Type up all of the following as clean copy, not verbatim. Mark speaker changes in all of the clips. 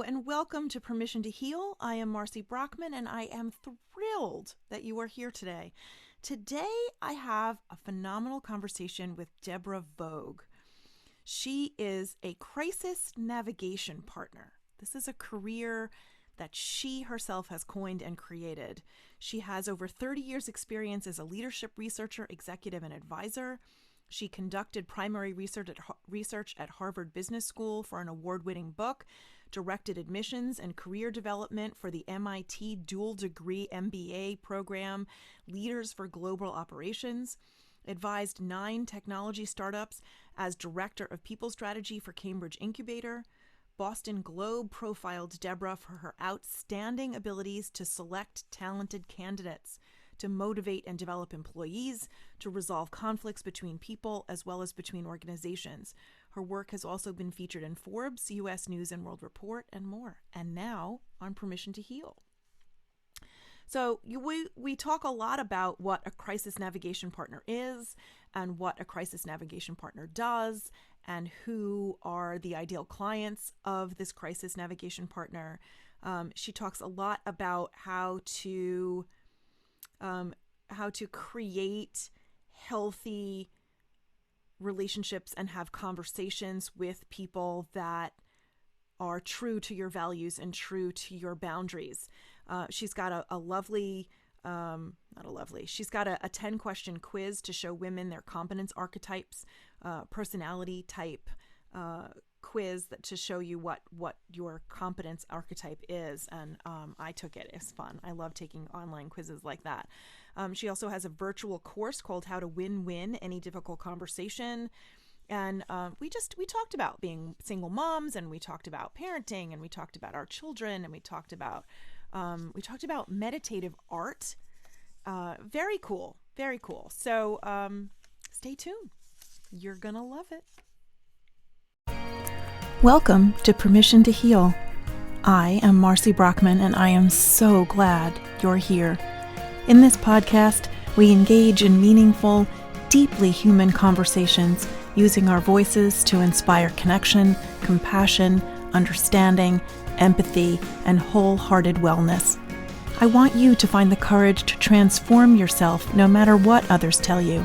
Speaker 1: and welcome to Permission to Heal. I am Marcy Brockman, and I am thrilled that you are here today. Today, I have a phenomenal conversation with Debra Woog. She is a Crisis Navigation Partner. This is a career that she herself has coined and created. She has over 30 years' experience as a leadership researcher, executive, and advisor. She conducted primary research at Harvard Business School for an award-winning book, directed admissions and career development for the MIT dual degree MBA program, Leaders for Global Operations, advised 9 technology startups as director of people strategy for Cambridge Incubator. Boston Globe profiled Debra for her outstanding abilities to select talented candidates, to motivate and develop employees, to resolve conflicts between people as well as between organizations. Her work has also been featured in Forbes, U.S. News and World Report, and more, and now on Permission to Heal. So we talk a lot about what a crisis navigation partner is and what a crisis navigation partner does and who are the ideal clients of this crisis navigation partner. She talks a lot about how to create healthy relationships and have conversations with people that are true to your values and true to your boundaries. She's got she's got a 10-question quiz to show women their competence archetypes, personality type quiz to show you what your competence archetype is. And I took it. It's fun. I love taking online quizzes like that. She also has a virtual course called How to Win-Win Any Difficult Conversation. And we talked about being single moms, and we talked about parenting, and we talked about our children, and we talked about meditative art. Very cool. Very cool. So stay tuned. You're going to love it. Welcome to Permission to Heal. I am Marcy Brockman, and I am so glad you're here. In this podcast, we engage in meaningful, deeply human conversations using our voices to inspire connection, compassion, understanding, empathy, and wholehearted wellness. I want you to find the courage to transform yourself no matter what others tell you.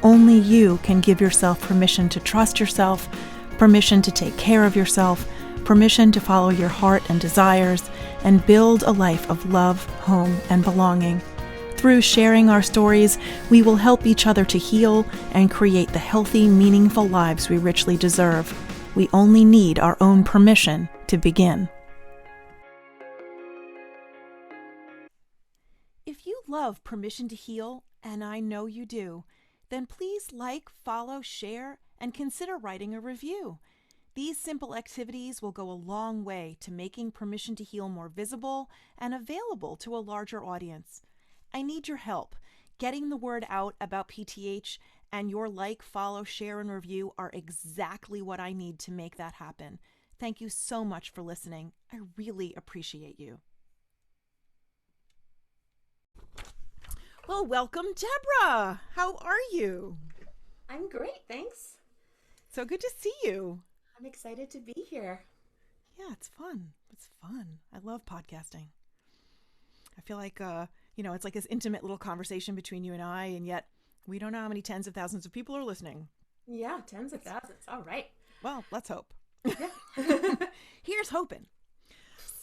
Speaker 1: Only you can give yourself permission to trust yourself, permission to take care of yourself, permission to follow your heart and desires, and build a life of love, home, and belonging. Through sharing our stories, we will help each other to heal and create the healthy, meaningful lives we richly deserve. We only need our own permission to begin. If you love Permission to Heal, and I know you do, then please like, follow, share, and consider writing a review. These simple activities will go a long way to making Permission to Heal more visible and available to a larger audience. I need your help. Getting the word out about PTH and your like, follow, share, and review are exactly what I need to make that happen. Thank you so much for listening. I really appreciate you. Well, welcome, Debra. How are you?
Speaker 2: I'm great, thanks.
Speaker 1: So good to see you.
Speaker 2: I'm excited to be here.
Speaker 1: Yeah, it's fun. It's fun. I love podcasting. I feel like, it's like this intimate little conversation between you and I, and yet we don't know how many tens of thousands of people are listening.
Speaker 2: Yeah, tens of thousands. All right.
Speaker 1: Well, let's hope.
Speaker 2: Yeah.
Speaker 1: Here's hoping.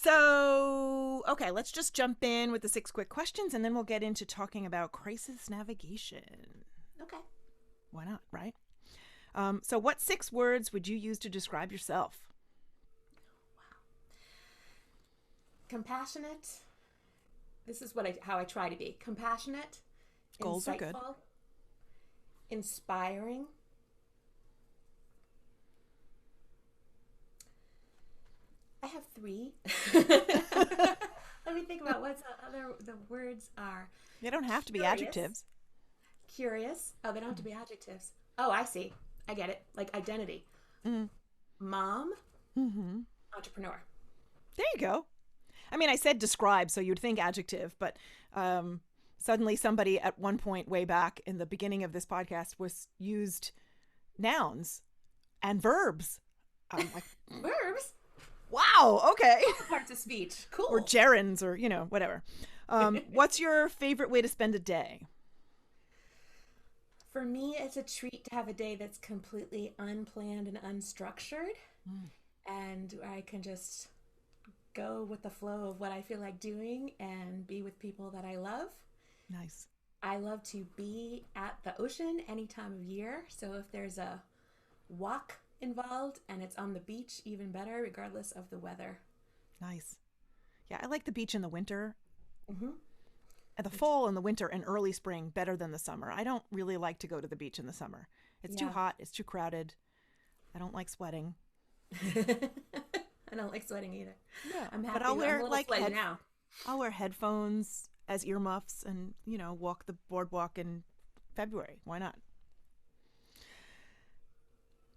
Speaker 1: So, okay, let's just jump in with the 6 quick questions, and then we'll get into talking about crisis navigation.
Speaker 2: Okay.
Speaker 1: Why not, right? So what 6 words would you use to describe yourself?
Speaker 2: Wow. Compassionate. This is how I try to be. Compassionate.
Speaker 1: Goals
Speaker 2: insightful,
Speaker 1: are good.
Speaker 2: Inspiring. I have 3. Let me think about what the words are.
Speaker 1: They don't have to be
Speaker 2: Curious.
Speaker 1: Adjectives.
Speaker 2: Curious. Oh, they don't have to be adjectives. Oh, I see. I get it. Like identity.
Speaker 1: Mm-hmm.
Speaker 2: Mom.
Speaker 1: Mm-hmm.
Speaker 2: Entrepreneur.
Speaker 1: There you go. I mean, I said describe, so you'd think adjective, but suddenly somebody at one point way back in the beginning of this podcast used nouns and verbs. I'm like,
Speaker 2: verbs?
Speaker 1: wow. Wow. Okay.
Speaker 2: Parts of speech. Cool.
Speaker 1: Or gerunds or, whatever. What's your favorite way to spend a day?
Speaker 2: For me, it's a treat to have a day that's completely unplanned and unstructured. And I can just go with the flow of what I feel like doing and be with people that I love.
Speaker 1: Nice.
Speaker 2: I love to be at the ocean any time of year. So if there's a walk involved and it's on the beach, even better, regardless of the weather.
Speaker 1: Nice. Yeah, I like the beach in the winter.
Speaker 2: Mm-hmm.
Speaker 1: The fall and the winter and early spring better than the summer. I don't really like to go to the beach in the summer. It's too hot. It's too crowded. I don't like sweating.
Speaker 2: I don't like sweating either.
Speaker 1: Yeah,
Speaker 2: I'm happy.
Speaker 1: but I'll wear
Speaker 2: now.
Speaker 1: I'll wear headphones as earmuffs and walk the boardwalk in February. Why not?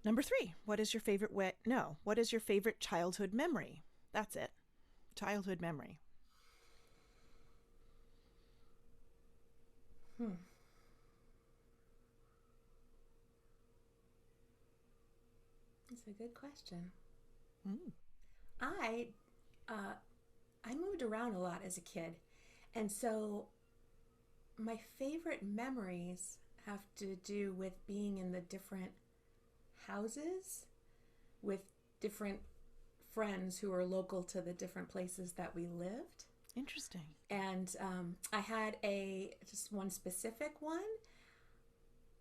Speaker 1: Number 3. What is your favorite what is your favorite childhood memory? That's it. Childhood memory.
Speaker 2: That's a good question.
Speaker 1: Mm.
Speaker 2: I moved around a lot as a kid, and so my favorite memories have to do with being in the different houses with different friends who are local to the different places that we lived.
Speaker 1: Interesting.
Speaker 2: And I had just one specific one.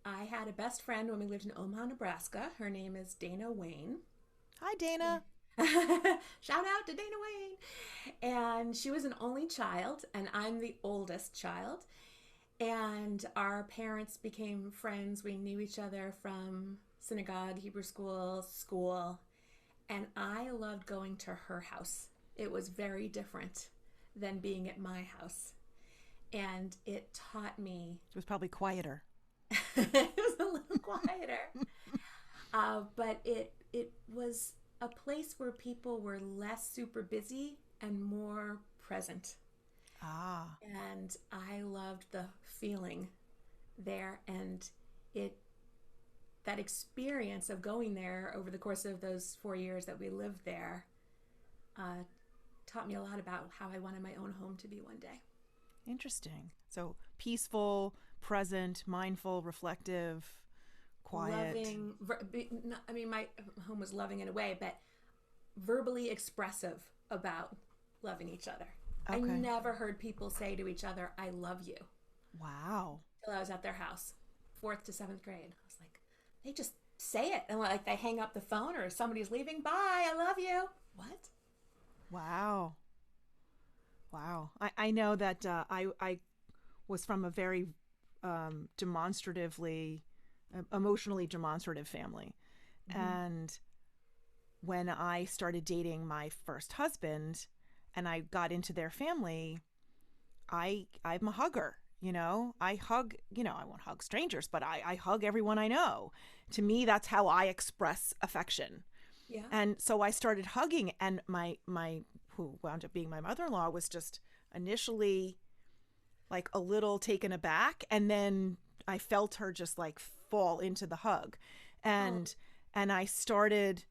Speaker 2: I had a best friend when we lived in Omaha, Nebraska. Her name is Dana Wayne.
Speaker 1: Hi, Dana.
Speaker 2: Shout out to Dana Wayne. And she was an only child, and I'm the oldest child. And our parents became friends. We knew each other from synagogue, Hebrew school. And I loved going to her house. It was very different than being at my house. And it taught me.
Speaker 1: It was probably quieter.
Speaker 2: It was a little quieter. But it was a place where people were less super busy and more present.
Speaker 1: Ah.
Speaker 2: And I loved the feeling there, and that experience of going there over the course of those 4 years that we lived there taught me a lot about how I wanted my own home to be one day.
Speaker 1: Interesting. So peaceful, present, mindful, reflective, quiet.
Speaker 2: Loving. I mean, my home was loving in a way, but verbally expressive about loving each other. Okay. I never heard people say to each other, "I love you."
Speaker 1: Wow.
Speaker 2: Till I was at their house, 4th to 7th grade. I was like, they just say it. And like they hang up the phone or somebody's leaving. Bye, I love you. What?
Speaker 1: Wow. Wow. I know that I was from a very emotionally demonstrative family. Mm-hmm. And when I started dating my first husband and I got into their family, I'm a hugger. I hug, I won't hug strangers, but I hug everyone I know. To me, that's how I express affection. Yeah. And so I started hugging, and my who wound up being my mother-in-law was just initially like a little taken aback, and then I felt her just like fall into the hug. And I started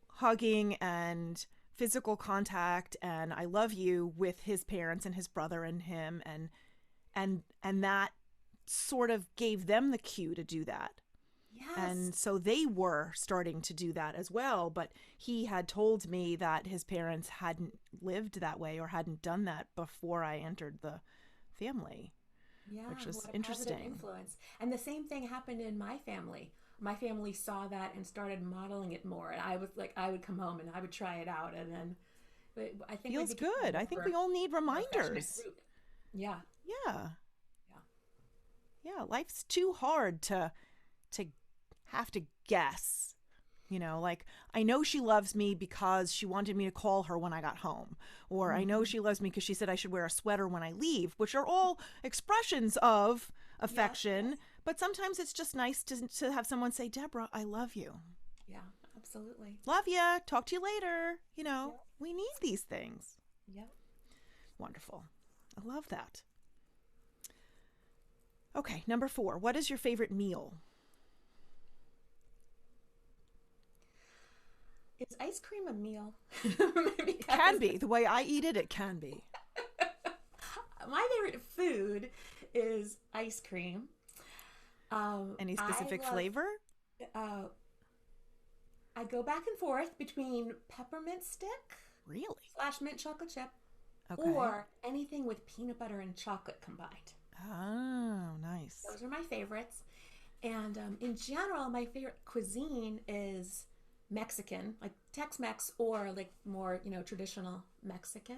Speaker 1: hugging and physical contact and I love you with his parents and his brother and him, and that sort of gave them the cue to do that. Yes. And so they were starting to do that as well, but he had told me that his parents hadn't lived that way or hadn't done that before I entered the family. Yeah, which was interesting.
Speaker 2: Influence. And the same thing happened in my family. My family saw that and started modeling it more. And I would come home and I would try it out, and then I think
Speaker 1: feels good. I think we all need reminders.
Speaker 2: Yeah.
Speaker 1: Yeah. Yeah. Life's too hard to have to guess. Like, I know she loves me because she wanted me to call her when I got home. Or I know she loves me because she said I should wear a sweater when I leave, which are all expressions of affection. Yes. But sometimes it's just nice to have someone say, "Debra, I love you."
Speaker 2: Yeah, absolutely.
Speaker 1: Love ya. Talk to you later. We need these things.
Speaker 2: Yep.
Speaker 1: Wonderful. I love that. Okay, number 4. What is your favorite meal?
Speaker 2: Is ice cream a meal?
Speaker 1: It can be. The way I eat it, it can be.
Speaker 2: My favorite food is ice cream.
Speaker 1: Any specific flavor?
Speaker 2: Uh, I go back and forth between peppermint stick
Speaker 1: Really?
Speaker 2: / mint chocolate chip,
Speaker 1: Okay.
Speaker 2: or anything with peanut butter and chocolate combined.
Speaker 1: Oh, nice.
Speaker 2: Those are my favorites. And in general, my favorite cuisine is Mexican, like Tex-Mex, or like more, traditional Mexican.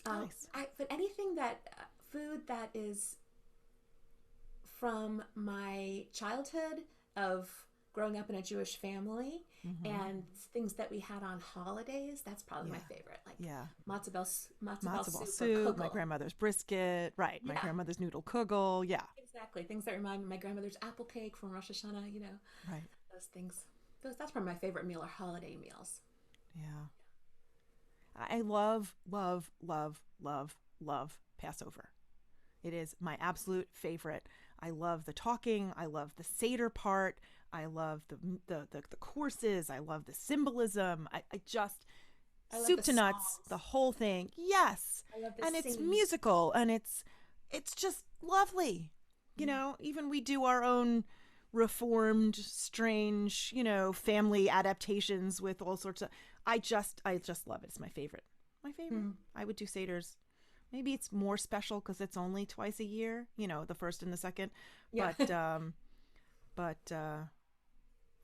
Speaker 1: Nice.
Speaker 2: But anything that food that is from my childhood of growing up in a Jewish family and things that we had on holidays, that's probably my favorite. Like matzo ball
Speaker 1: soup, my grandmother's brisket, right? My grandmother's noodle kugel,
Speaker 2: exactly. Things that remind me of my grandmother's apple cake from Rosh Hashanah,
Speaker 1: right?
Speaker 2: Those things. That's probably my favorite meal, or holiday meals.
Speaker 1: Yeah, I love, love, love, love, love Passover. It is my absolute favorite. I love the talking. I love the Seder part. I love the courses. I love the symbolism. I
Speaker 2: love
Speaker 1: soup
Speaker 2: the
Speaker 1: to nuts,
Speaker 2: songs.
Speaker 1: the whole thing. Yes.
Speaker 2: I love the
Speaker 1: And it's
Speaker 2: singing.
Speaker 1: musical and it's just lovely. Even we do our own reformed, strange, family adaptations with all sorts of I just love it. It's my favorite. My favorite. I would do Seders. Maybe it's more special because it's only twice a year, the first and the second.
Speaker 2: Yeah.
Speaker 1: But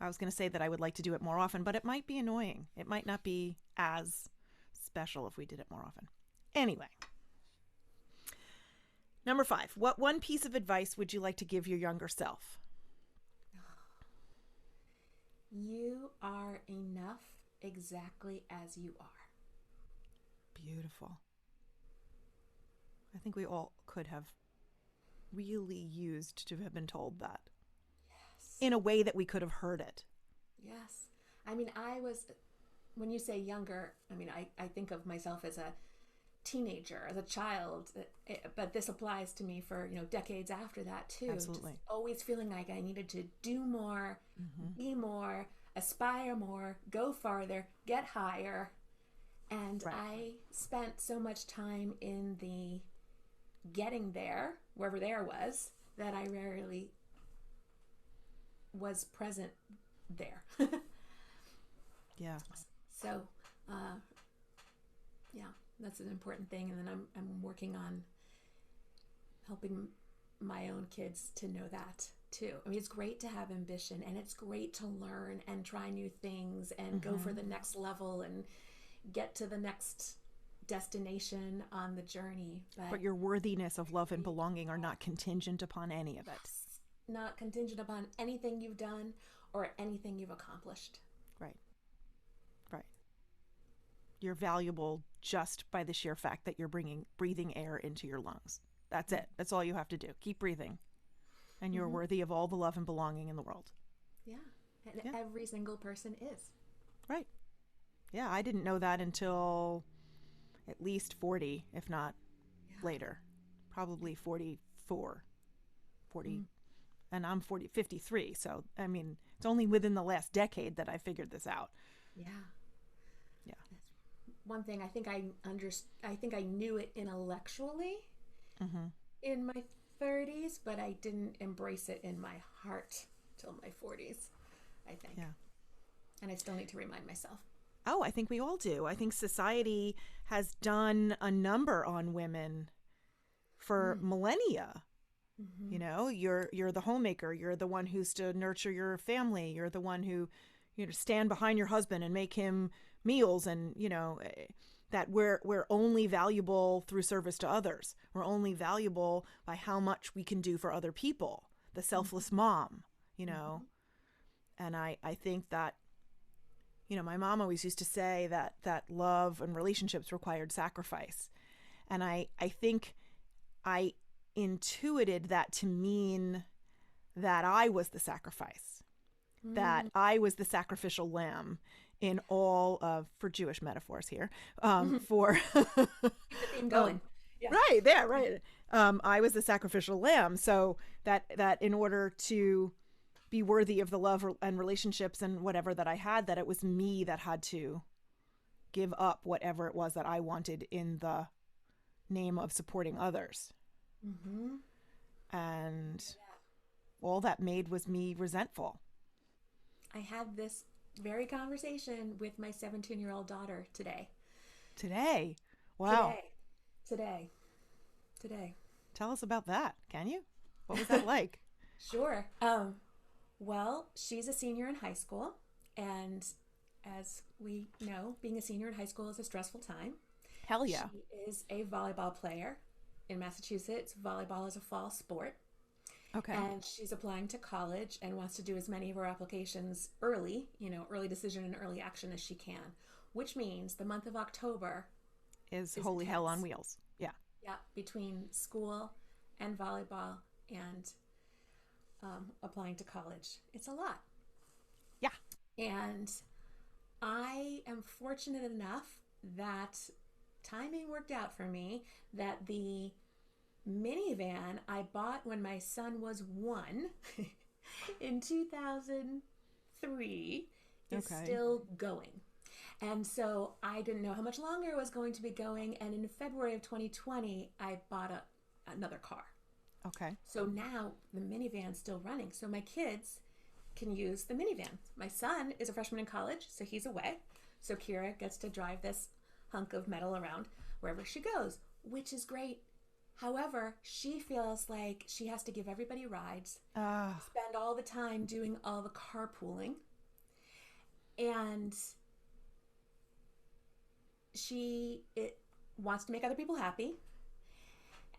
Speaker 1: I was going to say that I would like to do it more often, but it might be annoying. It might not be as special if we did it more often. Anyway, number 5. What one piece of advice would you like to give your younger self?
Speaker 2: You are enough exactly as you are.
Speaker 1: Beautiful. I think we all could have really used to have been told that.
Speaker 2: Yes.
Speaker 1: In a way that we could have heard it.
Speaker 2: Yes. I mean, when you say younger, I think of myself as a teenager, as a child, but this applies to me for, decades after that too.
Speaker 1: Absolutely.
Speaker 2: Just always feeling like I needed to do more, be more, aspire more, go farther, get higher. And
Speaker 1: Right.
Speaker 2: I spent so much time in the getting there, wherever there was, that I rarely was present there.
Speaker 1: Yeah.
Speaker 2: So, that's an important thing. And then I'm working on helping my own kids to know that too. It's great to have ambition, and it's great to learn and try new things and go for the next level and get to the next destination on the journey.
Speaker 1: But your worthiness of love and belonging are not contingent upon any of it.
Speaker 2: Not contingent upon anything you've done or anything you've accomplished.
Speaker 1: Right. Right. You're valuable just by the sheer fact that you're breathing air into your lungs. That's it. That's all you have to do. Keep breathing. And you're worthy of all the love and belonging in the world.
Speaker 2: Yeah. And every single person is.
Speaker 1: Right. Yeah, I didn't know that until at least 40, if not later. Probably 44. 40. And I'm 53. So, it's only within the last decade that I figured this out.
Speaker 2: Yeah.
Speaker 1: Yeah.
Speaker 2: One thing I think I knew it intellectually in my 30s, but I didn't embrace it in my heart till my 40s, I think.
Speaker 1: Yeah.
Speaker 2: And I still need to remind myself.
Speaker 1: Oh, I think we all do. I think society has done a number on women for millennia. You're the homemaker. You're the one who's to nurture your family. You're the one who, stand behind your husband and make him meals, and that we're only valuable through service to others. We're only valuable by how much we can do for other people. The selfless mom, and I think that, my mom always used to say that love and relationships required sacrifice. And I think I intuited that to mean that I was the sacrifice, that I was the sacrificial lamb in all of, for Jewish metaphors here, for
Speaker 2: Keep the theme going.
Speaker 1: Right there, right. I was the sacrificial lamb. So that in order to be worthy of the love and relationships and whatever that I had, that it was me that had to give up whatever it was that I wanted in the name of supporting others.
Speaker 2: Mm-hmm.
Speaker 1: And all that made was me resentful.
Speaker 2: I had this very conversation with my 17-year-old daughter today.
Speaker 1: Today? Wow.
Speaker 2: Today.
Speaker 1: Tell us about that, can you? What was that like?
Speaker 2: Sure. Well, she's a senior in high school, and as we know, being a senior in high school is a stressful time.
Speaker 1: Hell yeah.
Speaker 2: She is a volleyball player. In Massachusetts, volleyball is a fall sport.
Speaker 1: Okay.
Speaker 2: And she's applying to college and wants to do as many of her applications early, early decision and early action as she can, which means the month of October
Speaker 1: is holy hell on wheels. Yeah.
Speaker 2: Yeah, between school and volleyball and applying to college. It's a lot.
Speaker 1: Yeah.
Speaker 2: And I am fortunate enough that timing worked out for me, that the minivan I bought when my son was 1 in 2003 is still going. And so I didn't know how much longer it was going to be going. And in February of 2020, I bought another car.
Speaker 1: Okay.
Speaker 2: So now the minivan's still running. So my kids can use the minivan. My son is a freshman in college, so he's away. So Kira gets to drive this hunk of metal around wherever she goes, which is great. However, she feels like she has to give everybody rides, spend all the time doing all the carpooling, and she wants to make other people happy.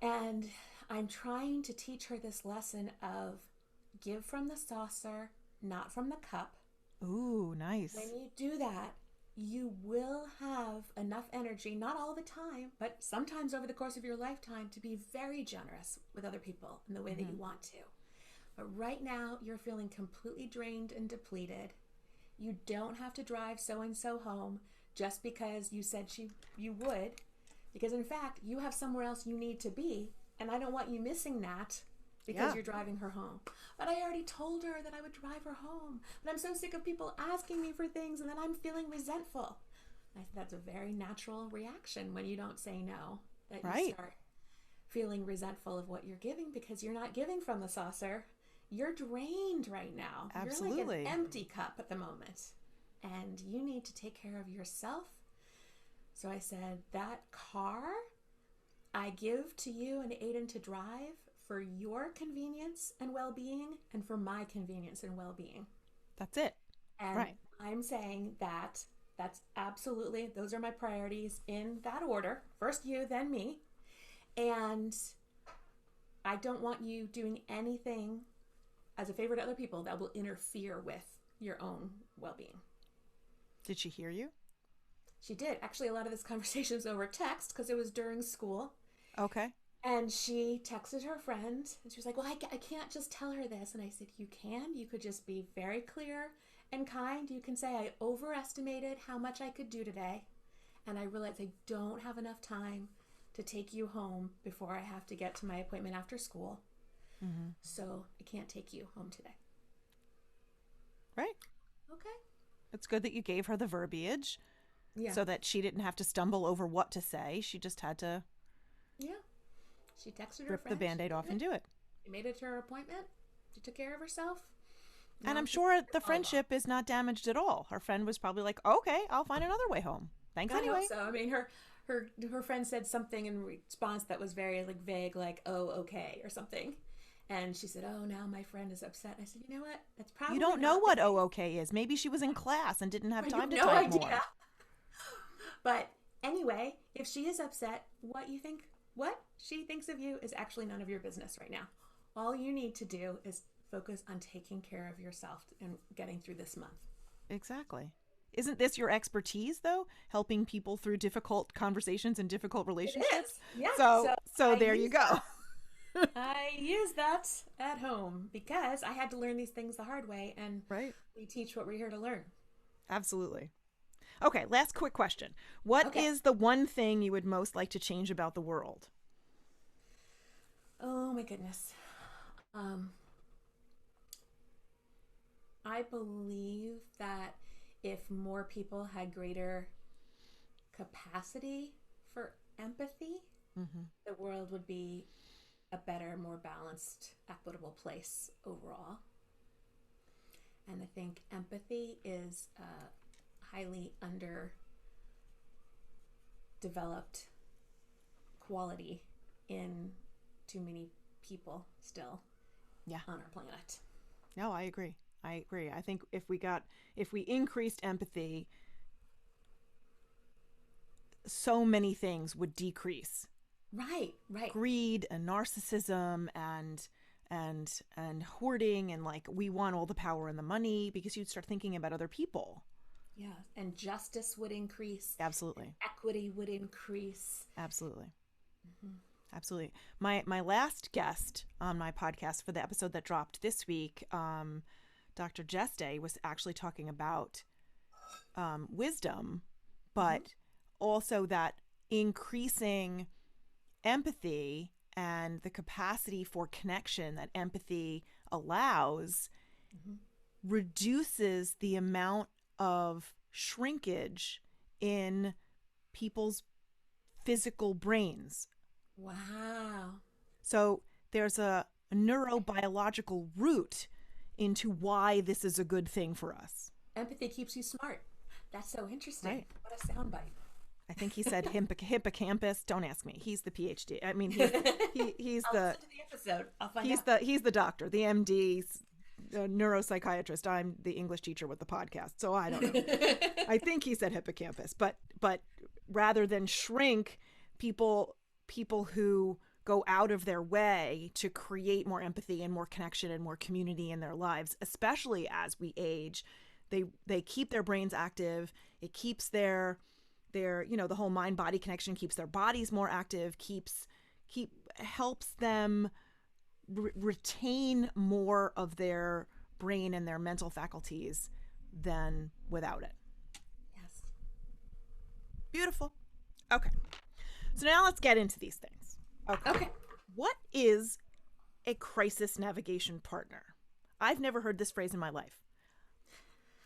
Speaker 2: And I'm trying to teach her this lesson of give from the saucer, not from the cup.
Speaker 1: Ooh, nice.
Speaker 2: When you do that, you will have enough energy, not all the time, but sometimes over the course of your lifetime, to be very generous with other people in the way that you want to. But right now, you're feeling completely drained and depleted. You don't have to drive so-and-so home just because you said you would, because in fact, you have somewhere else you need to be, and I don't want you missing that because you're driving her home. But I already told her that I would drive her home. But I'm so sick of people asking me for things, and then I'm feeling resentful. That's a very natural reaction when you don't say no, that you start feeling resentful of what you're giving because you're not giving from the saucer. You're drained right now.
Speaker 1: Absolutely.
Speaker 2: You're like an empty cup at the moment, and you need to take care of yourself. So I said, that car I give to you and Aiden to drive for your convenience and well-being and for my convenience and well-being.
Speaker 1: That's it.
Speaker 2: And I'm saying that that's absolutely, those are my priorities in that order. First you, then me. And I don't want you doing anything as a favor to other people that will interfere with your own well-being.
Speaker 1: Did she hear you?
Speaker 2: She did. Actually, a lot of this conversation was over text because it was during school.
Speaker 1: Okay.
Speaker 2: And she texted her friend, and she was like, well, I can't just tell her this. And I said, you can. You could just be very clear and kind. You can say, I overestimated how much I could do today, and I realized I don't have enough time to take you home before I have to get to my appointment after school. Mm-hmm. So I can't take you home today.
Speaker 1: Right.
Speaker 2: Okay.
Speaker 1: It's good that you gave her the verbiage so that she didn't have to stumble over what to say. She just had to
Speaker 2: She texted her
Speaker 1: rip
Speaker 2: friend.
Speaker 1: the Band-Aid off and do it.
Speaker 2: She made it to her appointment. She took care of herself.
Speaker 1: And I'm sure the friendship is not damaged at all. Her friend was probably like, okay, I'll find another way home. Thanks anyway.
Speaker 2: I hope so. I mean, her friend said something in response that was very vague, like, oh, okay, or something. And she said, oh, now my friend is upset. I said, you know what? That's probably
Speaker 1: You don't know what oh, okay is. Maybe she was in class and didn't have time to type more.
Speaker 2: But anyway, if she is upset, what she thinks of you is actually none of your business right now. All you need to do is focus on taking care of yourself and getting through this month.
Speaker 1: Exactly. Isn't this your expertise, though? Helping people through difficult conversations and difficult relationships?
Speaker 2: It is. Yeah.
Speaker 1: So there you go.
Speaker 2: I use that at home because I had to learn these things the hard way, and we teach what we're here to learn.
Speaker 1: Absolutely. Okay, last quick question. What is the one thing you would most like to change about the world?
Speaker 2: Oh my goodness. I believe that if more people had greater capacity for empathy, the world would be a better, more balanced, equitable place overall. And I think empathy is a highly underdeveloped quality in too many people still on our planet.
Speaker 1: No, I agree. I think if we increased empathy, so many things would decrease.
Speaker 2: Right.
Speaker 1: Greed and narcissism and hoarding, and like, we want all the power and the money, because you'd start thinking about other people.
Speaker 2: Yeah, and justice would increase.
Speaker 1: Absolutely.
Speaker 2: Equity would increase.
Speaker 1: Absolutely. Absolutely. My last guest on my podcast for the episode that dropped this week, Dr. Jeste, was actually talking about wisdom, but also that increasing empathy and the capacity for connection that empathy allows reduces the amount of shrinkage in people's physical brains.
Speaker 2: Wow.
Speaker 1: So there's a neurobiological root into why this is a good thing for us.
Speaker 2: Empathy keeps you smart. That's so interesting.
Speaker 1: Right.
Speaker 2: What a soundbite.
Speaker 1: I think he said hippocampus. Don't ask me. He's the PhD. I mean, he's
Speaker 2: I'll
Speaker 1: the
Speaker 2: listen to the episode. I'll find
Speaker 1: he's
Speaker 2: out.
Speaker 1: the doctor, the MD, neuropsychiatrist. I'm the English teacher with the podcast, so I don't know. I think he said hippocampus, but rather than shrink, people who go out of their way to create more empathy and more connection and more community in their lives, especially as we age, they keep their brains active. It keeps their the whole mind body connection keeps their bodies more active, helps them retain more of their brain and their mental faculties than without it.
Speaker 2: Yes.
Speaker 1: Beautiful. Okay. So now let's get into these things. Okay. What is a crisis navigation partner? I've never heard this phrase in my life.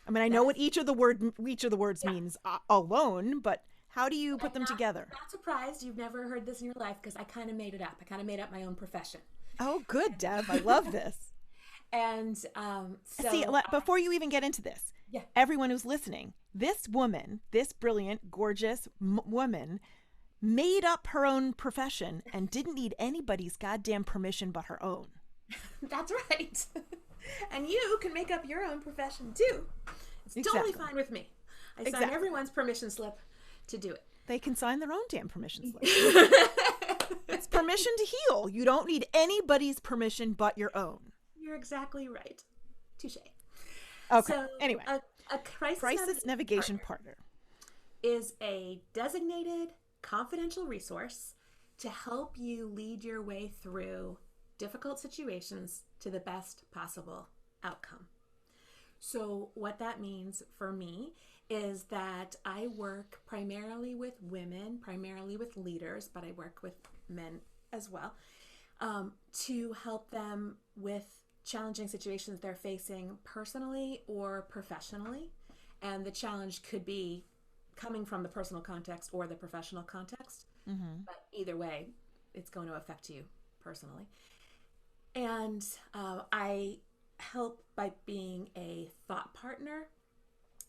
Speaker 1: I mean, I know what each of the words means alone, but how do you put them together?
Speaker 2: I'm not surprised you've never heard this in your life, because I kind of made it up. I kind of made up my own profession.
Speaker 1: Oh, good, Deb. I love this.
Speaker 2: And
Speaker 1: See, before you even get into this, everyone who's listening, this woman, this brilliant, gorgeous woman, made up her own profession and didn't need anybody's goddamn permission but her own.
Speaker 2: That's right. And you can make up your own profession too. It's totally fine with me. I sign everyone's permission slip to do it.
Speaker 1: They can sign their own damn permission slip. It's permission to heal. You don't need anybody's permission but your own.
Speaker 2: You're exactly right. Touche.
Speaker 1: Okay.
Speaker 2: So,
Speaker 1: anyway,
Speaker 2: a crisis
Speaker 1: navigation partner
Speaker 2: is a designated confidential resource to help you lead your way through difficult situations to the best possible outcome. So what that means for me is that I work primarily with women, primarily with leaders, but I work with men as well, to help them with challenging situations they're facing personally or professionally. And the challenge could be coming from the personal context or the professional context. But either way, it's going to affect you personally. And I help by being a thought partner,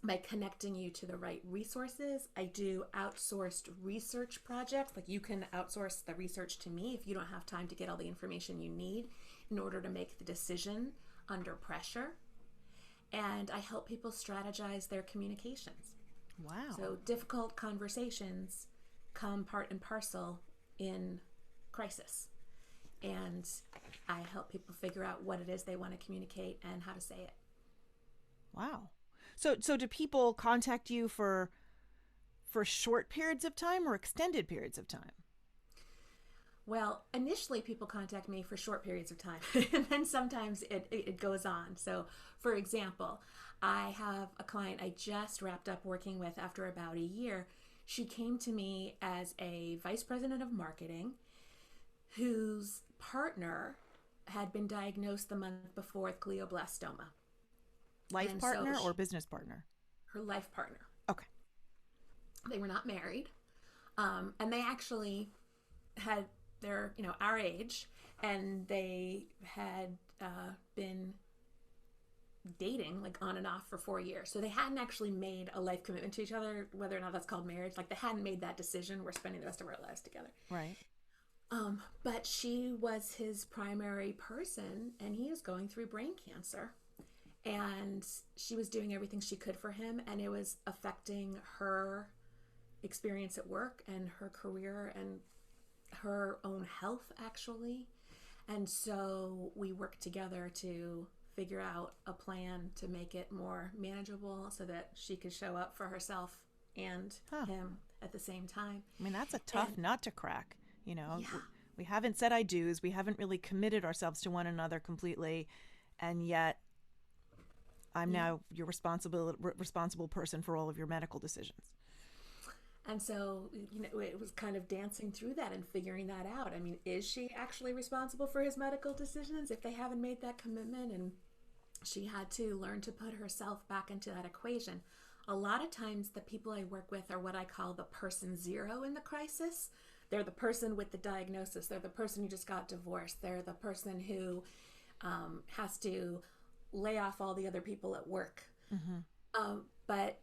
Speaker 2: by connecting you to the right resources. I do outsourced research projects. Like, you can outsource the research to me if you don't have time to get all the information you need in order to make the decision under pressure. And I help people strategize their communications.
Speaker 1: Wow.
Speaker 2: So difficult conversations come part and parcel in crisis. And I help people figure out what it is they want to communicate and how to say it.
Speaker 1: Wow. So do people contact you for short periods of time or extended periods of time?
Speaker 2: Well, initially people contact me for short periods of time, and then sometimes it goes on. So, for example, I have a client I just wrapped up working with after about a year. She came to me as a vice president of marketing whose partner had been diagnosed the month before with glioblastoma.
Speaker 1: Life
Speaker 2: And
Speaker 1: partner
Speaker 2: so
Speaker 1: or business partner?
Speaker 2: her life partner.
Speaker 1: Okay.
Speaker 2: They were not married. And they actually had, they're, our age, and they had been dating like on and off for 4 years. So they hadn't actually made a life commitment to each other, whether or not that's called marriage. Like they hadn't made that decision. We're spending the rest of our lives together.
Speaker 1: Right.
Speaker 2: But she was his primary person, and he was going through brain cancer. And she was doing everything she could for him, and it was affecting her experience at work and her career and her own health, actually. And so we worked together to figure out a plan to make it more manageable so that she could show up for herself and him at the same time.
Speaker 1: I mean, that's a tough nut to crack.
Speaker 2: Yeah.
Speaker 1: We haven't said I do's. We haven't really committed ourselves to one another completely. And yet I'm now your responsible person for all of your medical decisions.
Speaker 2: And so, it was kind of dancing through that and figuring that out. I mean, is she actually responsible for his medical decisions if they haven't made that commitment? And she had to learn to put herself back into that equation. A lot of times the people I work with are what I call the person zero in the crisis. They're the person with the diagnosis. They're the person who just got divorced. They're the person who has to lay off all the other people at work. Mm-hmm. But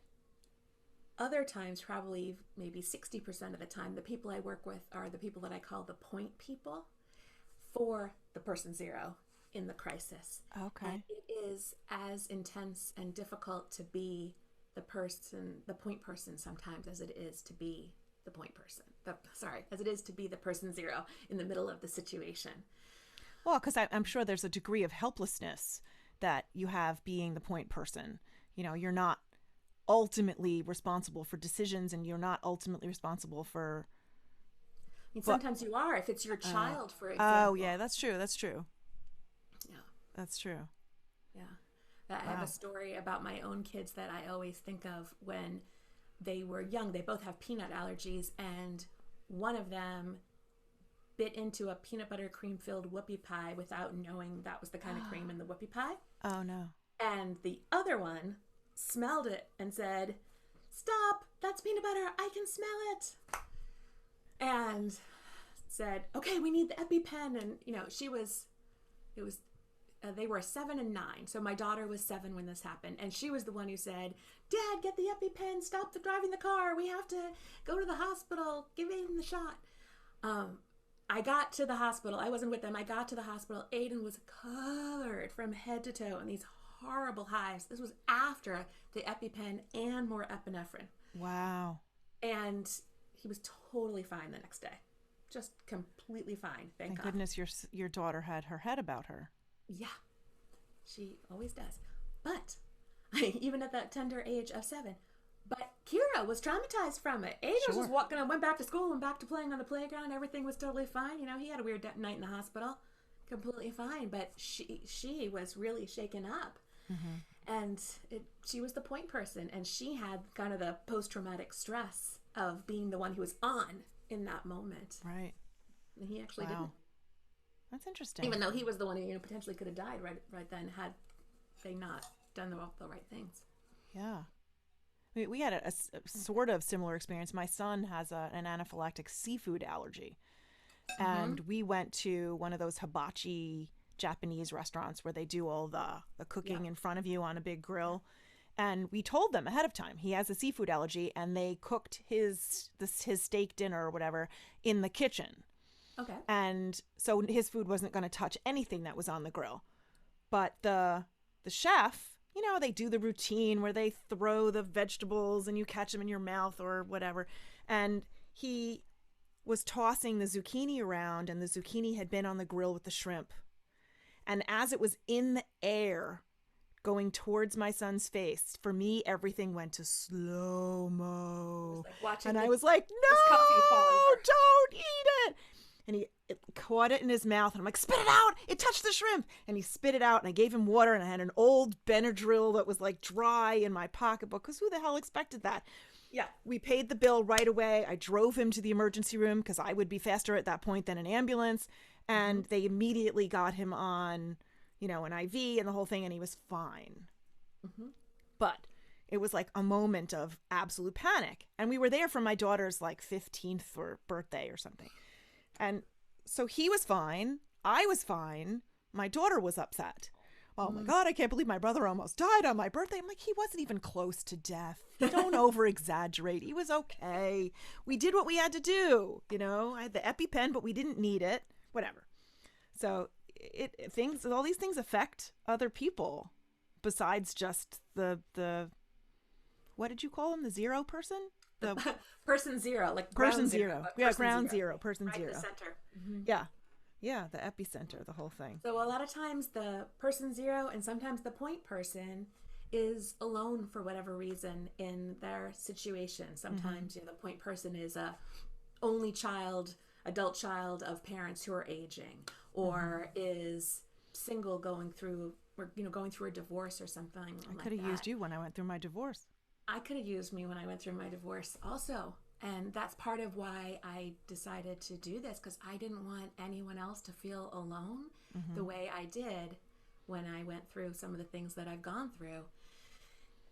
Speaker 2: other times, probably maybe 60% of the time, the people I work with are the people that I call the point people for the person zero in the crisis.
Speaker 1: Okay.
Speaker 2: And it is as intense and difficult to be the point person sometimes as it is to be the point person. As it is to be the person zero in the middle of the situation.
Speaker 1: Well, because I'm sure there's a degree of helplessness that you have being the point person. You're not ultimately responsible for decisions, and you're not ultimately responsible for...
Speaker 2: I mean, sometimes you are, if it's your child, for example.
Speaker 1: Oh, yeah, that's true.
Speaker 2: Yeah.
Speaker 1: That's true.
Speaker 2: Yeah. I have a story about my own kids that I always think of when they were young. They both have peanut allergies, and one of them bit into a peanut butter cream filled whoopie pie without knowing that was the kind of cream in the whoopie pie.
Speaker 1: Oh, no.
Speaker 2: And the other one smelled it and said, "Stop, that's peanut butter, I can smell it." And said, "Okay, we need the EpiPen." And, they were 7 and 9. So my daughter was 7 when this happened. And she was the one who said, "Dad, get the EpiPen, stop driving the car. We have to go to the hospital, give Aiden the shot." I got to the hospital. I wasn't with them. I got to the hospital. Aiden was covered from head to toe in these horrible hives. This was after the EpiPen and more epinephrine.
Speaker 1: Wow.
Speaker 2: And he was totally fine the next day. Just completely fine. Thank God.
Speaker 1: Goodness your daughter had her head about her.
Speaker 2: Yeah, she always does. But even at that tender age of 7, but Kira was traumatized from it. Aiden was just went back to school and back to playing on the playground. Everything was totally fine. He had a weird night in the hospital. Completely fine. But she was really shaken up. Mm-hmm. And she was the point person. And she had kind of the post-traumatic stress of being the one who was on in that moment.
Speaker 1: Right.
Speaker 2: And he actually didn't.
Speaker 1: That's interesting.
Speaker 2: Even though he was the one who potentially could have died right then had they not done the right things.
Speaker 1: Yeah. We had a sort of similar experience. My son has an anaphylactic seafood allergy. Mm-hmm. And we went to one of those hibachi Japanese restaurants where they do all the cooking in front of you on a big grill. And we told them ahead of time he has a seafood allergy, and they cooked his steak dinner or whatever in the kitchen.
Speaker 2: Okay.
Speaker 1: And so his food wasn't going to touch anything that was on the grill. But the chef, they do the routine where they throw the vegetables and you catch them in your mouth or whatever. And he was tossing the zucchini around, and the zucchini had been on the grill with the shrimp. And as it was in the air going towards my son's face, for me, everything went to slow-mo. And I was like, no, don't eat it. And he caught it in his mouth, and I'm like, spit it out. It touched the shrimp. And he spit it out, and I gave him water, and I had an old Benadryl that was like dry in my pocketbook, because who the hell expected that? Yeah. We paid the bill right away. I drove him to the emergency room because I would be faster at that point than an ambulance. And they immediately got him on, an IV and the whole thing, and he was fine.
Speaker 2: Mm-hmm.
Speaker 1: But it was like a moment of absolute panic. And we were there for my daughter's like 15th or birthday or something. And so he was fine. I was fine. My daughter was upset. Oh my God, I can't believe my brother almost died on my birthday. I'm like, he wasn't even close to death. Don't over exaggerate. He was okay. We did what we had to do. You know, I had the EpiPen, but we didn't need it. Whatever. So all these things affect other people besides just the what did you call him? The zero person?
Speaker 2: The person zero, like
Speaker 1: person zero. Yeah, ground
Speaker 2: zero.
Speaker 1: zero, person
Speaker 2: Right
Speaker 1: zero.
Speaker 2: in the center. Mm-hmm.
Speaker 1: Yeah. Yeah, the epicenter, the whole thing.
Speaker 2: So a lot of times the person zero and sometimes the point person is alone for whatever reason in their situation. Sometimes the point person is a only adult child of parents who are aging, or is single going through a divorce or something like that.
Speaker 1: I could have used you when I went through my divorce.
Speaker 2: I could have used me when I went through my divorce also. And that's part of why I decided to do this, because I didn't want anyone else to feel alone the way I did when I went through some of the things that I've gone through.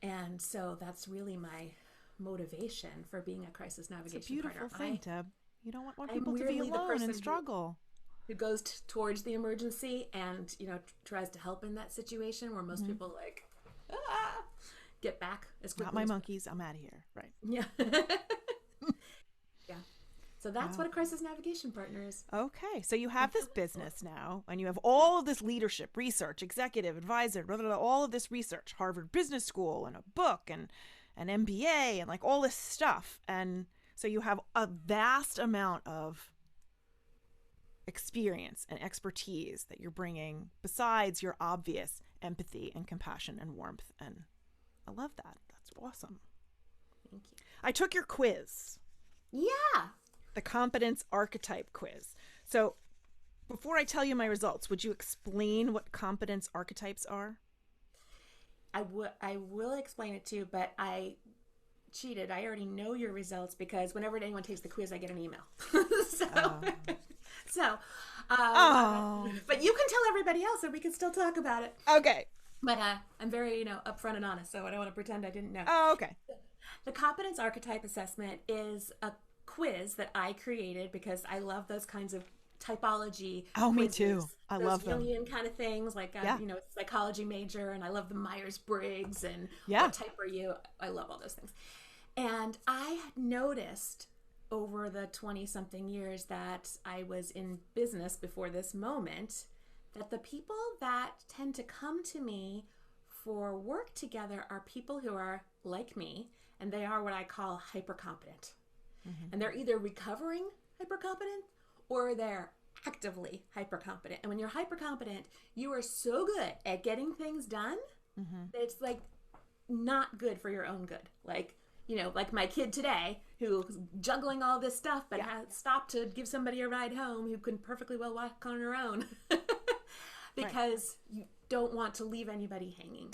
Speaker 2: And so that's really my motivation for being a crisis navigation
Speaker 1: partner. It's a beautiful thing, Deb. You don't want people to be alone and struggle.
Speaker 2: Who goes towards the emergency and, tries to help in that situation where most people get back as quickly.
Speaker 1: Not my monkeys. I'm out of here. Right.
Speaker 2: Yeah. Yeah. So that's what a crisis navigation partner is.
Speaker 1: Okay. So you have this business now, and you have all of this leadership, research, executive, advisor, blah, blah, blah, all of this research, Harvard Business School, and a book, and an MBA, and like all this stuff. And so you have a vast amount of experience and expertise that you're bringing besides your obvious empathy and compassion and warmth. And I love that. That's awesome.
Speaker 2: Thank you.
Speaker 1: I took your quiz.
Speaker 2: Yeah.
Speaker 1: The Competence Archetype quiz. So before I tell you my results, would you explain what competence archetypes are?
Speaker 2: I will explain it too, but I cheated. I already know your results because whenever anyone takes the quiz, I get an email. But you can tell everybody else and we can still talk about it.
Speaker 1: Okay.
Speaker 2: But I'm very, upfront and honest, so I don't want to pretend I didn't know.
Speaker 1: Oh, okay.
Speaker 2: The Competence Archetype Assessment is a quiz that I created because I love those kinds of typology.
Speaker 1: Oh,
Speaker 2: quizzes.
Speaker 1: Me too. I love them.
Speaker 2: Jungian kind of things, like I'm, psychology major, and I love the Myers-Briggs and what type are you? I love all those things. And I noticed over the 20-something years that I was in business before this moment that the people that tend to come to me for work together are people who are like me, and they are what I call hypercompetent. And they're either recovering hypercompetent or they're actively hypercompetent. And when you're hypercompetent, you are so good at getting things done that it's like not good for your own good. Like my kid today who's juggling all this stuff but has stopped to give somebody a ride home who can perfectly well walk on her own because you don't want to leave anybody hanging.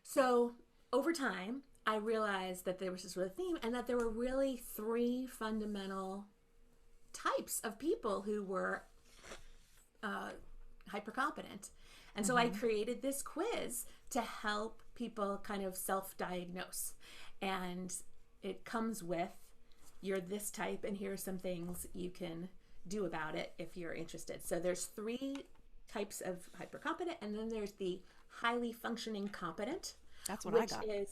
Speaker 2: So over time, I realized that there was this real theme and that there were really 3 fundamental types of people who were hypercompetent. And so I created this quiz to help people kind of self-diagnose. And it comes with, you're this type and here are some things you can do about it if you're interested. So there's 3 types of hypercompetent, and then there's the highly functioning competent.
Speaker 1: That's what I got.
Speaker 2: Which is,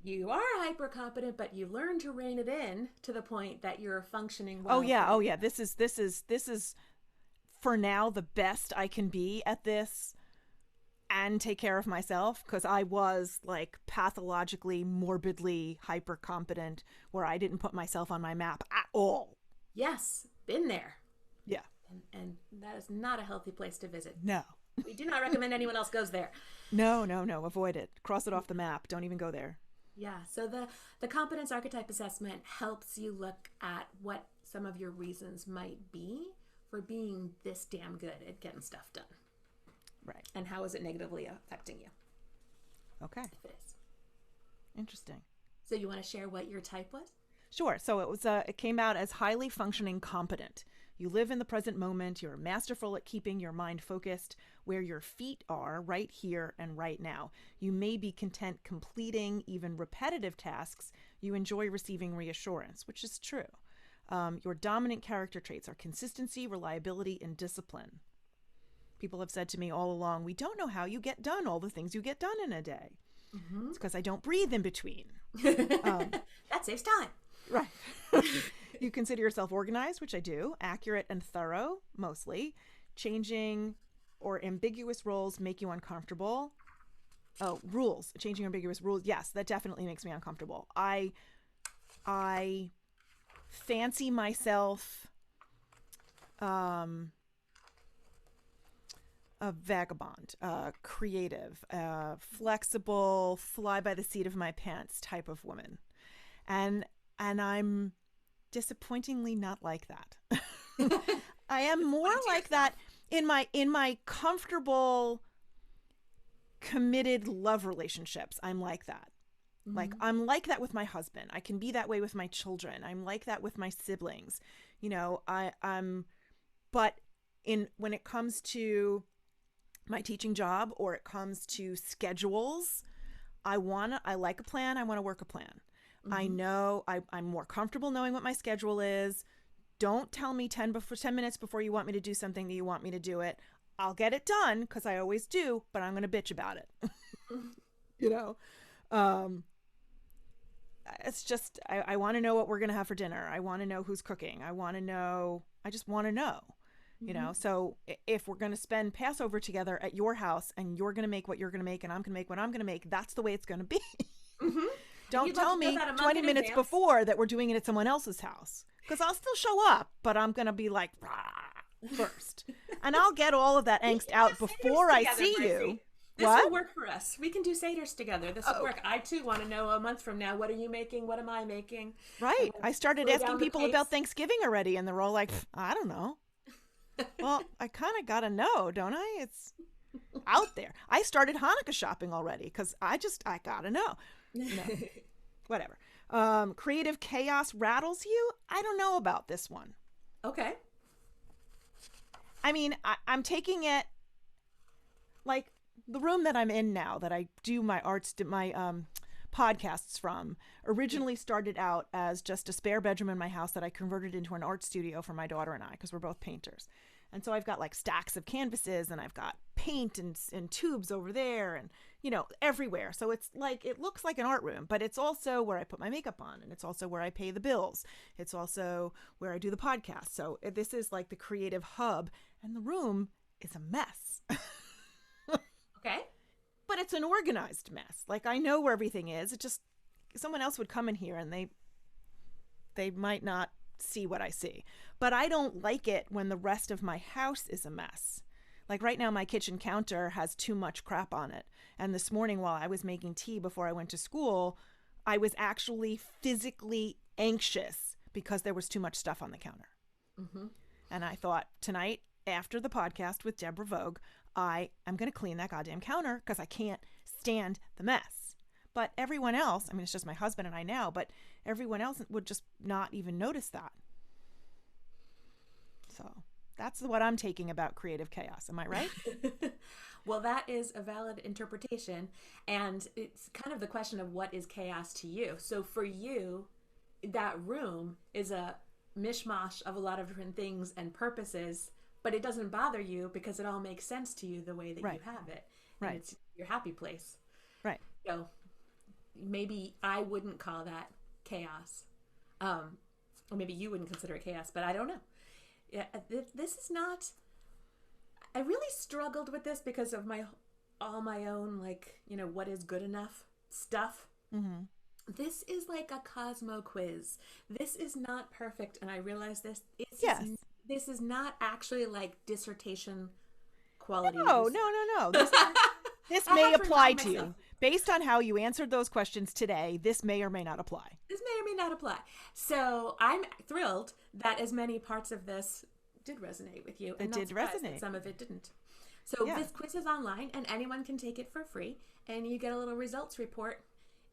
Speaker 2: you are hypercompetent, but you learn to rein it in to the point that you're functioning well.
Speaker 1: Oh yeah. This is for now the best I can be at this and take care of myself, because I was like pathologically, morbidly hypercompetent where I didn't put myself on my map at all.
Speaker 2: Yes, been there.
Speaker 1: Yeah.
Speaker 2: And that is not a healthy place to visit.
Speaker 1: No.
Speaker 2: We do not recommend anyone else goes there.
Speaker 1: No. Avoid it. Cross it off the map. Don't even go there.
Speaker 2: Yeah. So the Competence Archetype Assessment helps you look at what some of your reasons might be for being this damn good at getting stuff done.
Speaker 1: Right.
Speaker 2: And how is it negatively affecting you?
Speaker 1: Okay.
Speaker 2: If it is.
Speaker 1: Interesting.
Speaker 2: So you want to share what your type was?
Speaker 1: Sure. So it came out as highly functioning competent. You live in the present moment. You're masterful at keeping your mind focused where your feet are, right here and right now. You may be content completing even repetitive tasks. You enjoy receiving reassurance, which is true. Your dominant character traits are consistency, reliability, and discipline. People have said to me all along, we don't know how you get done all the things you get done in a day. Mm-hmm. It's because I don't breathe in between.
Speaker 2: That saves time.
Speaker 1: Right. You consider yourself organized, which I do, accurate and thorough, mostly. Changing or ambiguous roles make you uncomfortable. Oh, rules. Changing ambiguous rules. Yes, that definitely makes me uncomfortable. I fancy myself a vagabond, creative, flexible, fly by the seat of my pants type of woman. And I'm disappointingly not like that. I am more like that in my comfortable, committed love relationships. I'm like that. Mm-hmm. Like I'm like that with my husband. I can be that way with my children. I'm like that with my siblings. You know, but when it comes to my teaching job or it comes to schedules, I like a plan. I want to work a plan. Mm-hmm. I know I'm more comfortable knowing what my schedule is. Don't tell me 10 minutes before you want me to do something that you want me to do it. I'll get it done because I always do, but I'm going to bitch about it. You know, it's just, I want to know what we're going to have for dinner. I want to know who's cooking. I just want to know, you know? So if we're going to spend Passover together at your house and you're going to make what you're going to make and I'm going to make what I'm going to make, that's the way it's going to be. Mm-hmm. Don't tell me 20 minutes before that we're doing it at someone else's house, because I'll still show up, but I'm going to be like, first. And I'll get all of that angst out before I see you.
Speaker 2: This will work for us. We can do Seders together. This will work. I, too, want to know a month from now, what are you making? What am I making?
Speaker 1: Right. I started asking people about Thanksgiving already, and they're all like, I don't know. Well, I kind of got to know, don't I? It's out there. I started Hanukkah shopping already because I got to know. No. Whatever. Creative chaos rattles you? I don't know about this one.
Speaker 2: Okay.
Speaker 1: I mean, I'm taking it like the room that I'm in now that I do my podcasts from originally started out as just a spare bedroom in my house that I converted into an art studio for my daughter and I, because we're both painters. And so I've got like stacks of canvases and I've got paint and tubes over there and, you know, everywhere. So it's like, it looks like an art room, but it's also where I put my makeup on and it's also where I pay the bills. It's also where I do the podcast. So this is like the creative hub and the room is a mess.
Speaker 2: Okay.
Speaker 1: But it's an organized mess. Like I know where everything is. It just, someone else would come in here and they might not see what I see. But I don't like it when the rest of my house is a mess. Like right now, my kitchen counter has too much crap on it. And this morning while I was making tea before I went to school, I was actually physically anxious because there was too much stuff on the counter. Mm-hmm. And I thought tonight, after the podcast with Debra Woog, I am going to clean that goddamn counter because I can't stand the mess. But everyone else, I mean, it's just my husband and I now, but everyone else would just not even notice that. So that's what I'm taking about creative chaos. Am I right?
Speaker 2: Well, that is a valid interpretation. And it's kind of the question of what is chaos to you. So for you, that room is a mishmash of a lot of different things and purposes, but it doesn't bother you because it all makes sense to you the way that you have it. And it's your happy place.
Speaker 1: Right.
Speaker 2: So maybe I wouldn't call that chaos. Or maybe you wouldn't consider it chaos, but I don't know. Yeah, this is not, I really struggled with this because of all my own, like, you know, what is good enough stuff. Mm-hmm. This is like a Cosmo quiz. This is not perfect. And I realize this. This is not actually like dissertation quality.
Speaker 1: No. This may apply to you. Based on how you answered those questions today, this may or may not apply.
Speaker 2: So I'm thrilled that as many parts of this did resonate with you. And that some of it didn't. So this quiz is online and anyone can take it for free. And you get a little results report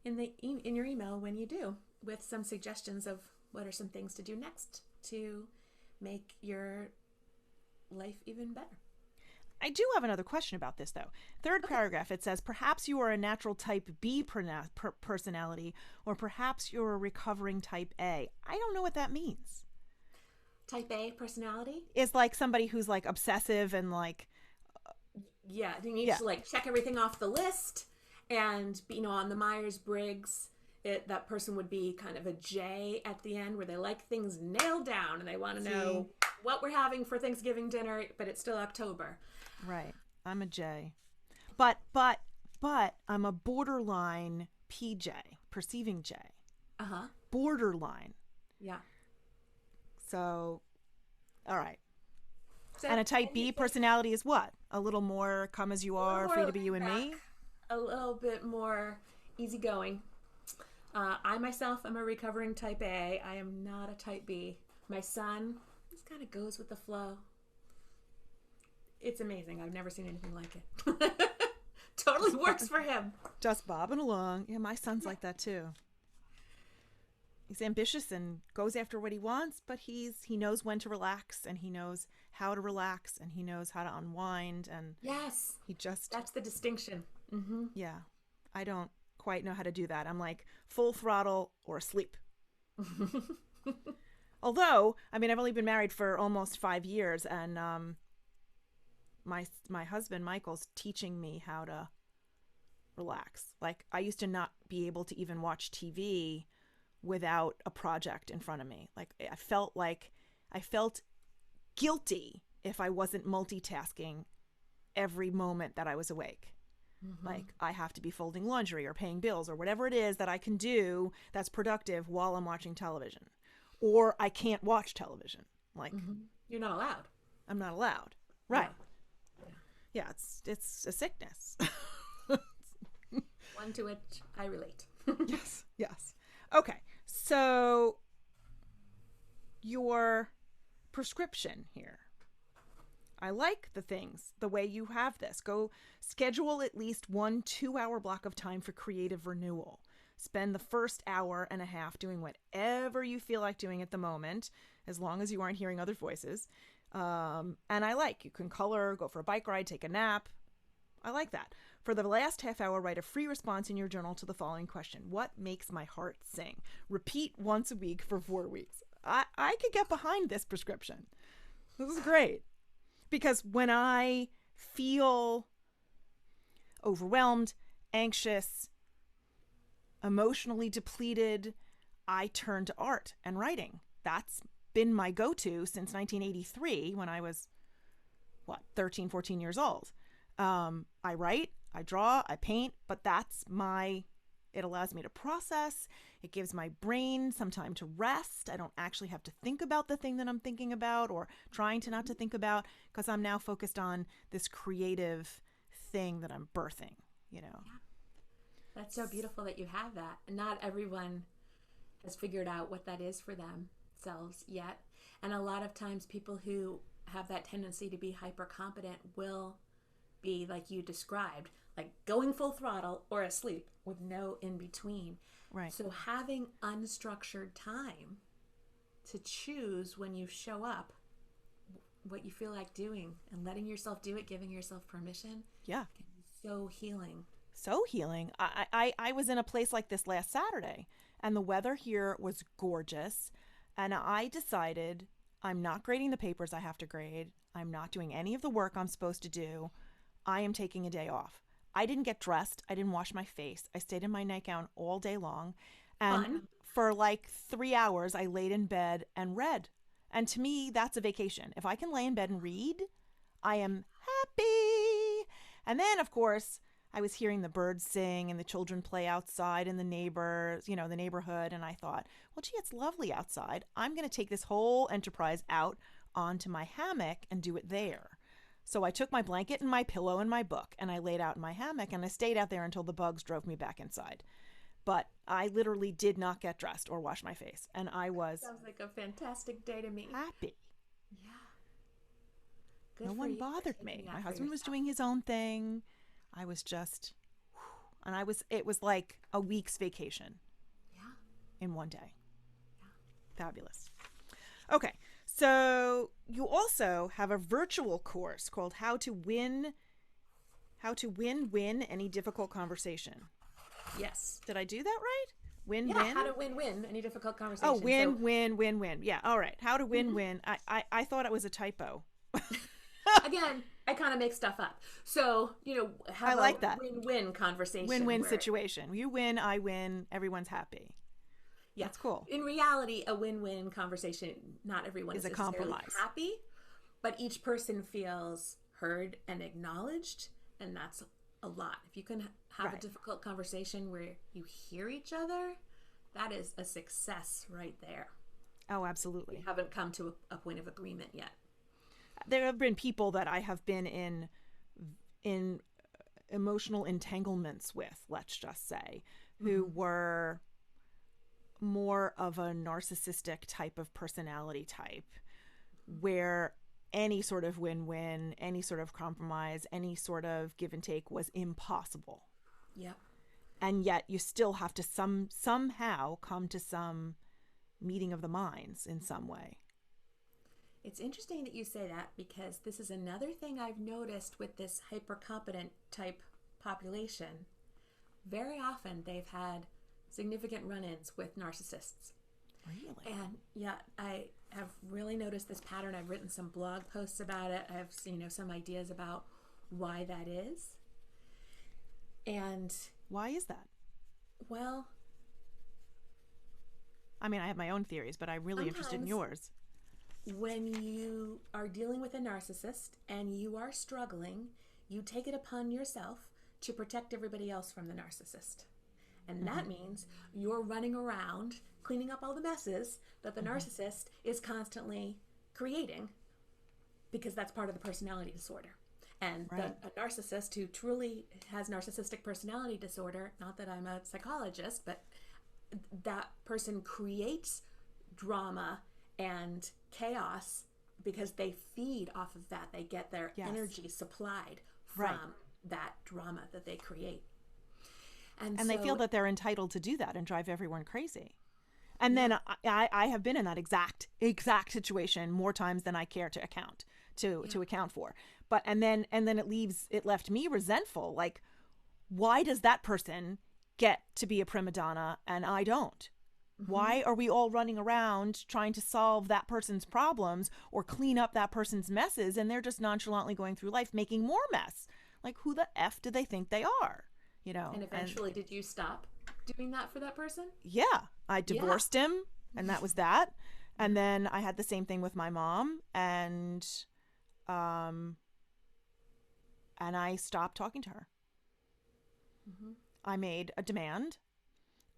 Speaker 2: in your email when you do, with some suggestions of what are some things to do next to make your life even better.
Speaker 1: I do have another question about this, though. Third paragraph, it says, perhaps you are a natural type B personality, or perhaps you're a recovering type A. I don't know what that means.
Speaker 2: Type A personality?
Speaker 1: It's like somebody who's like obsessive and like...
Speaker 2: Yeah, you need to like check everything off the list. And, you know, on the Myers-Briggs, that person would be kind of a J at the end, where they like things nailed down and they want to know what we're having for Thanksgiving dinner, but it's still October.
Speaker 1: Right. I'm a J. But I'm a borderline PJ, perceiving J.
Speaker 2: Uh-huh.
Speaker 1: Borderline.
Speaker 2: Yeah.
Speaker 1: So, all right.
Speaker 2: So,
Speaker 1: and a type B personality is what? A little more come as you are, free to be you and me?
Speaker 2: A little bit more easygoing. I myself am a recovering type A. I am not a type B. My son just kind of goes with the flow. It's amazing. I've never seen anything like it. Totally works for him.
Speaker 1: Just bobbing along. Yeah, my son's like that too. He's ambitious and goes after what he wants, but he knows when to relax, and he knows how to relax, and he knows how to unwind, and
Speaker 2: yes, that's the distinction. Mm-hmm.
Speaker 1: Yeah, I don't quite know how to do that. I'm like full throttle or asleep. Although, I mean, I've only been married for almost 5 years, and my husband Michael's teaching me how to relax. Like, I used to not be able to even watch TV without a project in front of me. Like, I felt guilty if I wasn't multitasking every moment that I was awake. Mm-hmm. Like, I have to be folding laundry or paying bills or whatever it is that I can do that's productive while I'm watching television. Or I can't watch television. Like,
Speaker 2: you're not allowed.
Speaker 1: I'm not allowed. Right.
Speaker 2: Yeah,
Speaker 1: it's a sickness.
Speaker 2: One to which I relate.
Speaker 1: Yes. Okay. So your prescription here. I like the way you have this. Go schedule at least 1 2-hour block of time for creative renewal. Spend the first hour and a half doing whatever you feel like doing at the moment, as long as you aren't hearing other voices. And you can color, go for a bike ride, take a nap. I like that. For the last half hour, write a free response in your journal to the following question. What makes my heart sing? Repeat once a week for 4 weeks. I could get behind this prescription. This is great. Because when I feel overwhelmed, anxious, emotionally depleted, I turn to art and writing. That's been my go-to since 1983 when I was, 13, 14 years old. I write, I draw, I paint, but it allows me to process. It gives my brain some time to rest. I don't actually have to think about the thing that I'm thinking about or trying to not to think about, because I'm now focused on this creative thing that I'm birthing, you know.
Speaker 2: Yeah. That's so beautiful that you have that. And not everyone has figured out what that is for themselves yet. And a lot of times people who have that tendency to be hyper competent will be like you described, like going full throttle or asleep with no in between.
Speaker 1: Right.
Speaker 2: So having unstructured time to choose when you show up what you feel like doing and letting yourself do it, giving yourself permission.
Speaker 1: Yeah.
Speaker 2: Can be so healing.
Speaker 1: So healing. I was in a place like this last Saturday, and the weather here was gorgeous, and I decided I'm not grading the papers I have to grade. I'm not doing any of the work I'm supposed to do. I am taking a day off. I didn't get dressed. I didn't wash my face. I stayed in my nightgown all day long. And
Speaker 2: Fun.
Speaker 1: for like 3 hours, I laid in bed and read. And to me, that's a vacation. If I can lay in bed and read, I am happy. And then, of course, I was hearing the birds sing and the children play outside in the neighborhood. And I thought, well, gee, it's lovely outside. I'm going to take this whole enterprise out onto my hammock and do it there. So I took my blanket and my pillow and my book, and I laid out in my hammock, and I stayed out there until the bugs drove me back inside. But I literally did not get dressed or wash my face, and I was...
Speaker 2: Sounds like a fantastic day to me.
Speaker 1: Happy.
Speaker 2: Yeah. Good
Speaker 1: no
Speaker 2: for
Speaker 1: one
Speaker 2: you
Speaker 1: bothered me. My husband
Speaker 2: yourself.
Speaker 1: was doing his own thing. I was just... And it was like a week's vacation.
Speaker 2: Yeah.
Speaker 1: In one day.
Speaker 2: Yeah.
Speaker 1: Fabulous. Okay. So you also have a virtual course called How to Win Any Difficult Conversation.
Speaker 2: Yes.
Speaker 1: Did I do that right? Win
Speaker 2: Yeah,
Speaker 1: win?
Speaker 2: how to win any difficult conversation.
Speaker 1: Oh, win. Yeah, all right. How to win. I thought it was a typo.
Speaker 2: Again, I kind of make stuff up. So,
Speaker 1: I
Speaker 2: have
Speaker 1: like
Speaker 2: a
Speaker 1: that.
Speaker 2: win-win conversation.
Speaker 1: Win-win situation. You win, I win, everyone's happy.
Speaker 2: Yeah.
Speaker 1: That's cool.
Speaker 2: In reality, a win-win conversation, not everyone is
Speaker 1: a
Speaker 2: necessarily
Speaker 1: compromise.
Speaker 2: happy, but each person feels heard and acknowledged, and that's a lot. If you can have a difficult conversation where you hear each other, that is a success right there.
Speaker 1: Oh, absolutely.
Speaker 2: We haven't come to a point of agreement yet.
Speaker 1: There have been people that I have been in emotional entanglements with, let's just say, who were more of a narcissistic type of personality type, where any sort of win-win, any sort of compromise, any sort of give and take was impossible.
Speaker 2: Yeah.
Speaker 1: And yet you still have to somehow come to some meeting of the minds in some way.
Speaker 2: It's interesting that you say that, because this is another thing I've noticed with this hyper-competent type population. Very often they've had significant run-ins with narcissists.
Speaker 1: Really?
Speaker 2: And yeah, I have really noticed this pattern. I've written some blog posts about it. I have some ideas about why that is. And
Speaker 1: why is that?
Speaker 2: Well,
Speaker 1: I mean, I have my own theories, but I'm really interested in yours.
Speaker 2: When you are dealing with a narcissist and you are struggling, you take it upon yourself to protect everybody else from the narcissist. And that means you're running around cleaning up all the messes that the narcissist is constantly creating, because that's part of the personality disorder. And a narcissist who truly has narcissistic personality disorder, not that I'm a psychologist, but that person creates drama and chaos because they feed off of that. They get their energy supplied from that drama that they create. And
Speaker 1: they feel that they're entitled to do that and drive everyone crazy. And then I have been in that exact situation more times than I care to account for. But and then it left me resentful. Like, why does that person get to be a prima donna and I don't? Why are we all running around trying to solve that person's problems or clean up that person's messes, and they're just nonchalantly going through life making more mess? Like, who the F do they think they are? And
Speaker 2: eventually, did you stop doing that for that person?
Speaker 1: Yeah, I divorced him, and that was that. And then I had the same thing with my mom, and I stopped talking to her. I made a demand,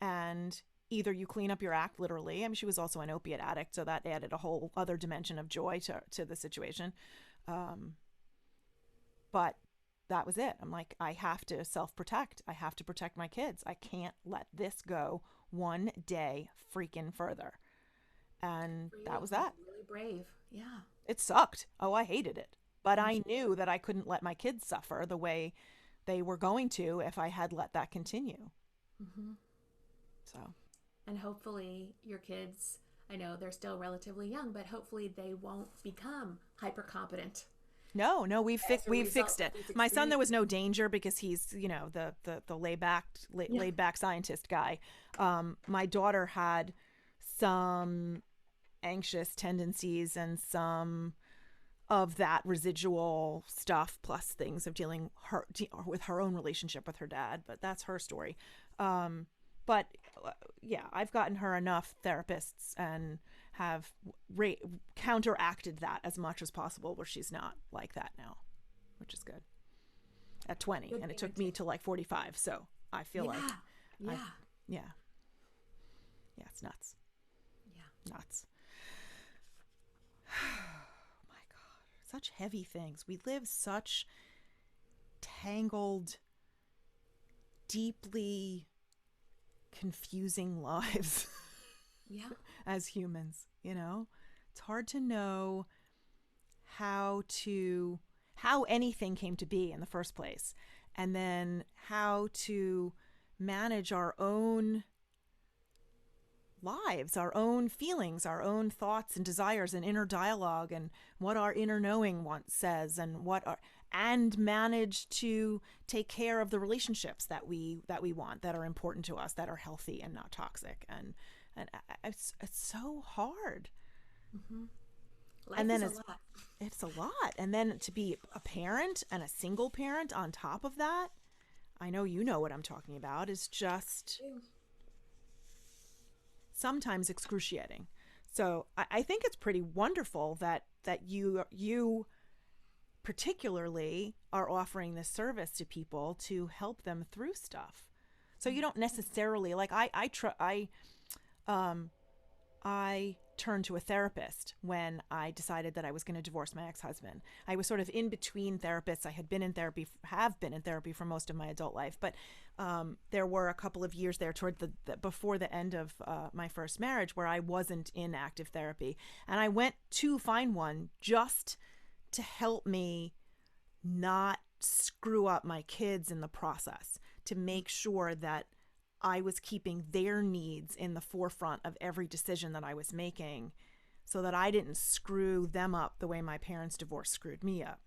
Speaker 1: and either you clean up your act, literally. I mean, she was also an opiate addict, so that added a whole other dimension of joy to the situation. But that was it. I'm like, I have to self-protect. I have to protect my kids. I can't let this go one day freaking further. And that was that.
Speaker 2: Really brave. Yeah.
Speaker 1: It sucked. Oh, I hated it. But I knew that I couldn't let my kids suffer the way they were going to if I had let that continue. So.
Speaker 2: And hopefully your kids, I know they're still relatively young, but hopefully they won't become hyper-competent.
Speaker 1: No, we've fixed it. My son, there was no danger because he's, the laid back scientist guy. My daughter had some anxious tendencies and some of that residual stuff, plus things of dealing with her own relationship with her dad. But that's her story. But yeah, I've gotten her enough therapists and have counteracted that as much as possible, where she's not like that now, which is good. At 20, good, and it took me to like 45, so I feel it's nuts. Yeah, nuts. Oh my God, such heavy things. We live such tangled, deeply confusing lives.
Speaker 2: Yeah.
Speaker 1: As humans, it's hard to know how anything came to be in the first place, and then how to manage our own lives, our own feelings, our own thoughts and desires and inner dialogue, and what our inner knowing says, and manage to take care of the relationships that we want, that are important to us, that are healthy and not toxic. And it's so hard.
Speaker 2: Mm-hmm. Life
Speaker 1: And then
Speaker 2: is a lot.
Speaker 1: it's a lot. And then to be a parent, and a single parent on top of that, I know you know what I'm talking about, is just sometimes excruciating. So I think it's pretty wonderful that you particularly are offering this service to people to help them through stuff. So you don't necessarily, like, I turned to a therapist when I decided that I was going to divorce my ex-husband. I was sort of in between therapists. I have been in therapy for most of my adult life, but there were a couple of years there toward before the end of my first marriage where I wasn't in active therapy, and I went to find one just to help me not screw up my kids in the process, to make sure that I was keeping their needs in the forefront of every decision that I was making, so that I didn't screw them up the way my parents' divorce screwed me up.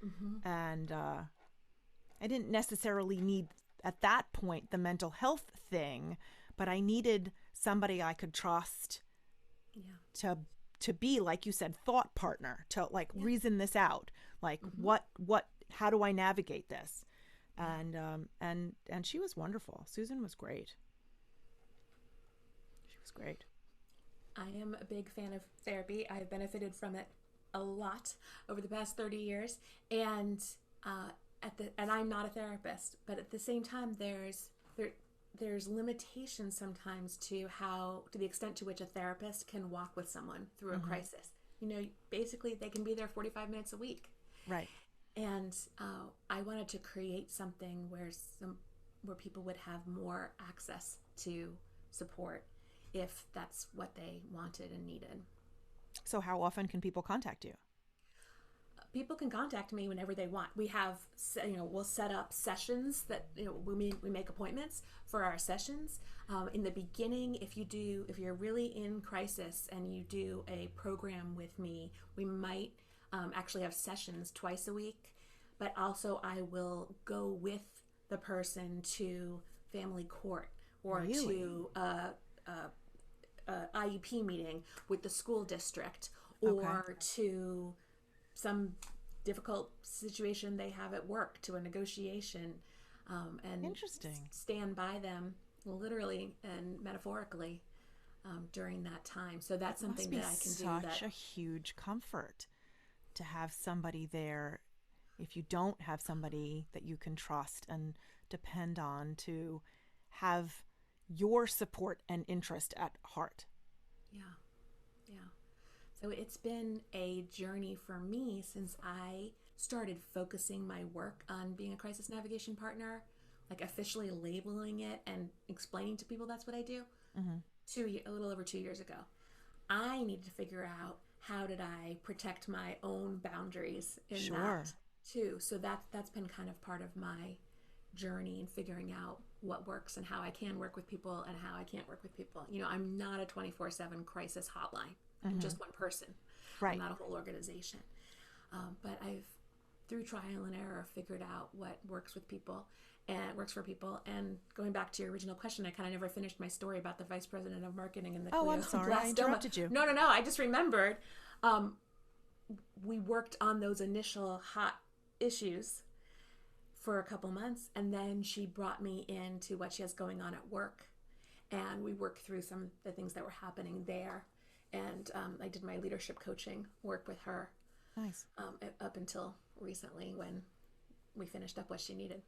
Speaker 1: Mm-hmm. And I didn't necessarily need, at that point, the mental health thing, but I needed somebody I could trust to be, like you said, thought partner, to reason this out. Like, mm-hmm. How do I navigate this? And she was wonderful. Susan was great. She was great.
Speaker 2: I am a big fan of therapy. I've benefited from it a lot over the past 30 years. And I'm not a therapist, but at the same time, there's limitations sometimes to the extent to which a therapist can walk with someone through a mm-hmm. crisis. Basically they can be there 45 minutes a week.
Speaker 1: Right.
Speaker 2: And I wanted to create something where people would have more access to support if that's what they wanted and needed.
Speaker 1: So how often can people contact you?
Speaker 2: People can contact me whenever they want. We have, we'll set up sessions that, we make appointments for our sessions. In the beginning, if you're really in crisis and you do a program with me, we might actually have sessions twice a week, but also I will go with the person to family court or
Speaker 1: really?
Speaker 2: To IEP meeting with the school district, or to some difficult situation they have at work, to a negotiation, and
Speaker 1: interesting.
Speaker 2: Stand by them literally and metaphorically during that time. So that's something that I can do.
Speaker 1: Such a huge comfort to have somebody there, if you don't have somebody that you can trust and depend on, to have your support and interest at heart.
Speaker 2: Yeah. So it's been a journey for me since I started focusing my work on being a crisis navigation partner, like officially labeling it and explaining to people that's what I do, mm-hmm. a little over 2 years ago. I needed to figure out, how did I protect my own boundaries in that too? So that's been kind of part of my journey in figuring out what works and how I can work with people and how I can't work with people. I'm not a 24/7 crisis hotline. I'm mm-hmm. just one person.
Speaker 1: Right.
Speaker 2: I'm not a whole organization. But I've, through trial and error, figured out what works with people and works for people. And going back to your original question, I kind of never finished my story about the vice president of marketing and the
Speaker 1: I'm sorry, I interrupted you.
Speaker 2: No, I just remembered. We worked on those initial hot issues for a couple months, and then she brought me into what she has going on at work, and we worked through some of the things that were happening there. And I did my leadership coaching work with her.
Speaker 1: Nice.
Speaker 2: Up until recently, when we finished up what she needed.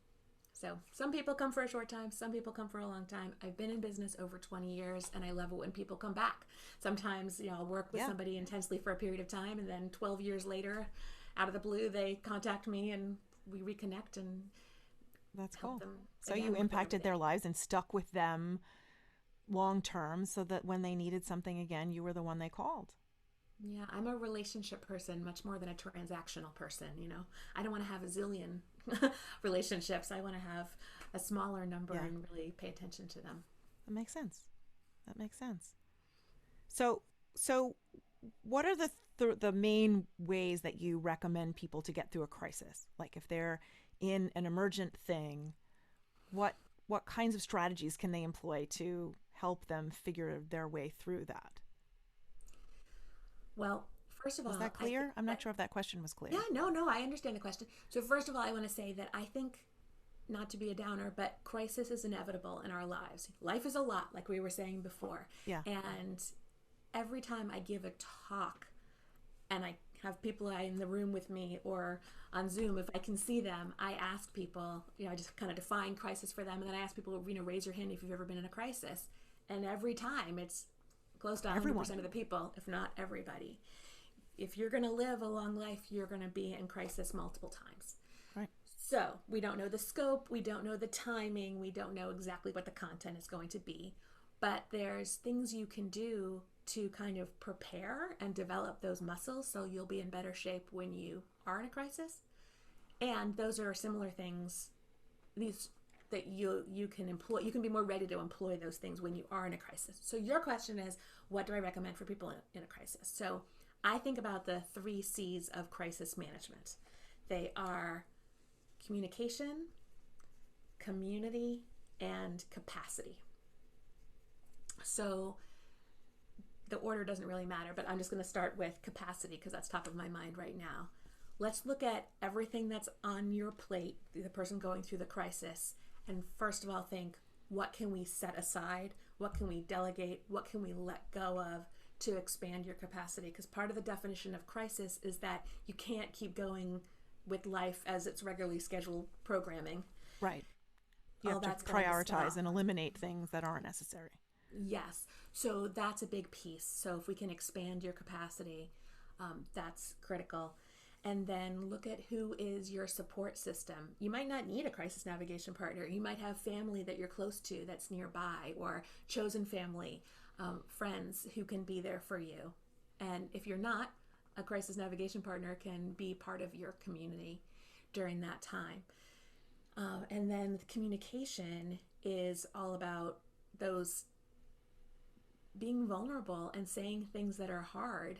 Speaker 2: So some people come for a short time, some people come for a long time. I've been in business over 20 years, and I love it when people come back. Sometimes, I'll work with somebody intensely for a period of time, and then 12 years later, out of the blue, they contact me and we reconnect and
Speaker 1: that's
Speaker 2: help
Speaker 1: cool.
Speaker 2: them.
Speaker 1: So you impacted their lives and stuck with them long term, so that when they needed something again, you were the one they called.
Speaker 2: Yeah, I'm a relationship person much more than a transactional person. I don't want to have a zillion relationships. I want to have a smaller number and really pay attention to them.
Speaker 1: That makes sense. So, so what are the main ways that you recommend people to get through a crisis? Like if they're in an emergent thing, what what kinds of strategies can they employ to help them figure their way through that?
Speaker 2: Well, first of
Speaker 1: Was
Speaker 2: all,
Speaker 1: that clear? I'm not sure if that question was
Speaker 2: yeah,
Speaker 1: clear.
Speaker 2: no, I understand the question. So first of all, I want to say that I think, not to be a downer, but crisis is inevitable in our lives. Life is a lot, like we were saying before.
Speaker 1: Yeah.
Speaker 2: And every time I give a talk and I have people in the room with me or on Zoom, if I can see them, I ask people, I just kind of define crisis for them. And then I ask people, raise your hand if you've ever been in a crisis. And every time it's close to 100%
Speaker 1: Everyone.
Speaker 2: of the people, if not everybody. If you're going to live a long life, you're going to be in crisis multiple times.
Speaker 1: Right.
Speaker 2: So we don't know the scope, we don't know the timing, we don't know exactly what the content is going to be, but there's things you can do to kind of prepare and develop those muscles so you'll be in better shape when you are in a crisis. And those are similar things these that you can employ. You can be more ready to employ those things when you are in a crisis. So your question is, what do I recommend for people in a crisis? So I think about the 3 C's of crisis management. They are communication, community, and capacity. So the order doesn't really matter, but I'm just going to start with capacity because that's top of my mind right now. Let's look at everything that's on your plate, the person going through the crisis, and first of all think, what can we set aside? What can we delegate? What can we let go of to expand your capacity? Because part of the definition of crisis is that you can't keep going with life as its regularly scheduled programming.
Speaker 1: Right. You have to prioritize and eliminate things that aren't necessary.
Speaker 2: Yes. So that's a big piece. So if we can expand your capacity, that's critical. And then look at who is your support system. You might not need a crisis navigation partner. You might have family that you're close to that's nearby, or chosen family, friends who can be there for you. And if you're not, a crisis navigation partner can be part of your community during that time. And then communication is all about those being vulnerable and saying things that are hard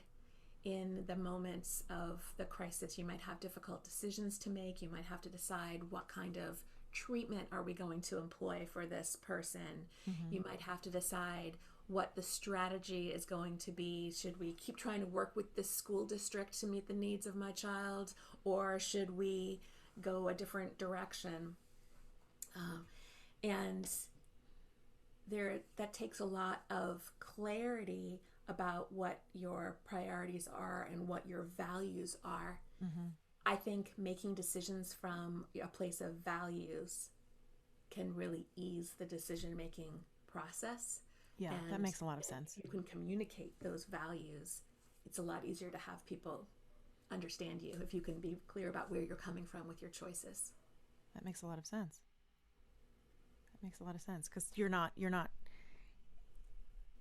Speaker 2: in the moments of the crisis. You might have difficult decisions to make. You might have to decide what kind of treatment are we going to employ for this person. Mm-hmm. You might have to decide what the strategy is going to be. Should we keep trying to work with this school district to meet the needs of my child, or should we go a different direction? And that takes a lot of clarity about what your priorities are and what your values are. Mm-hmm. I think making decisions from a place of values can really ease the decision-making process.
Speaker 1: Yeah, and that makes a lot of sense.
Speaker 2: If you can communicate those values, it's a lot easier to have people understand you if you can be clear about where you're coming from with your choices.
Speaker 1: That makes a lot of sense. That makes a lot of sense because you're not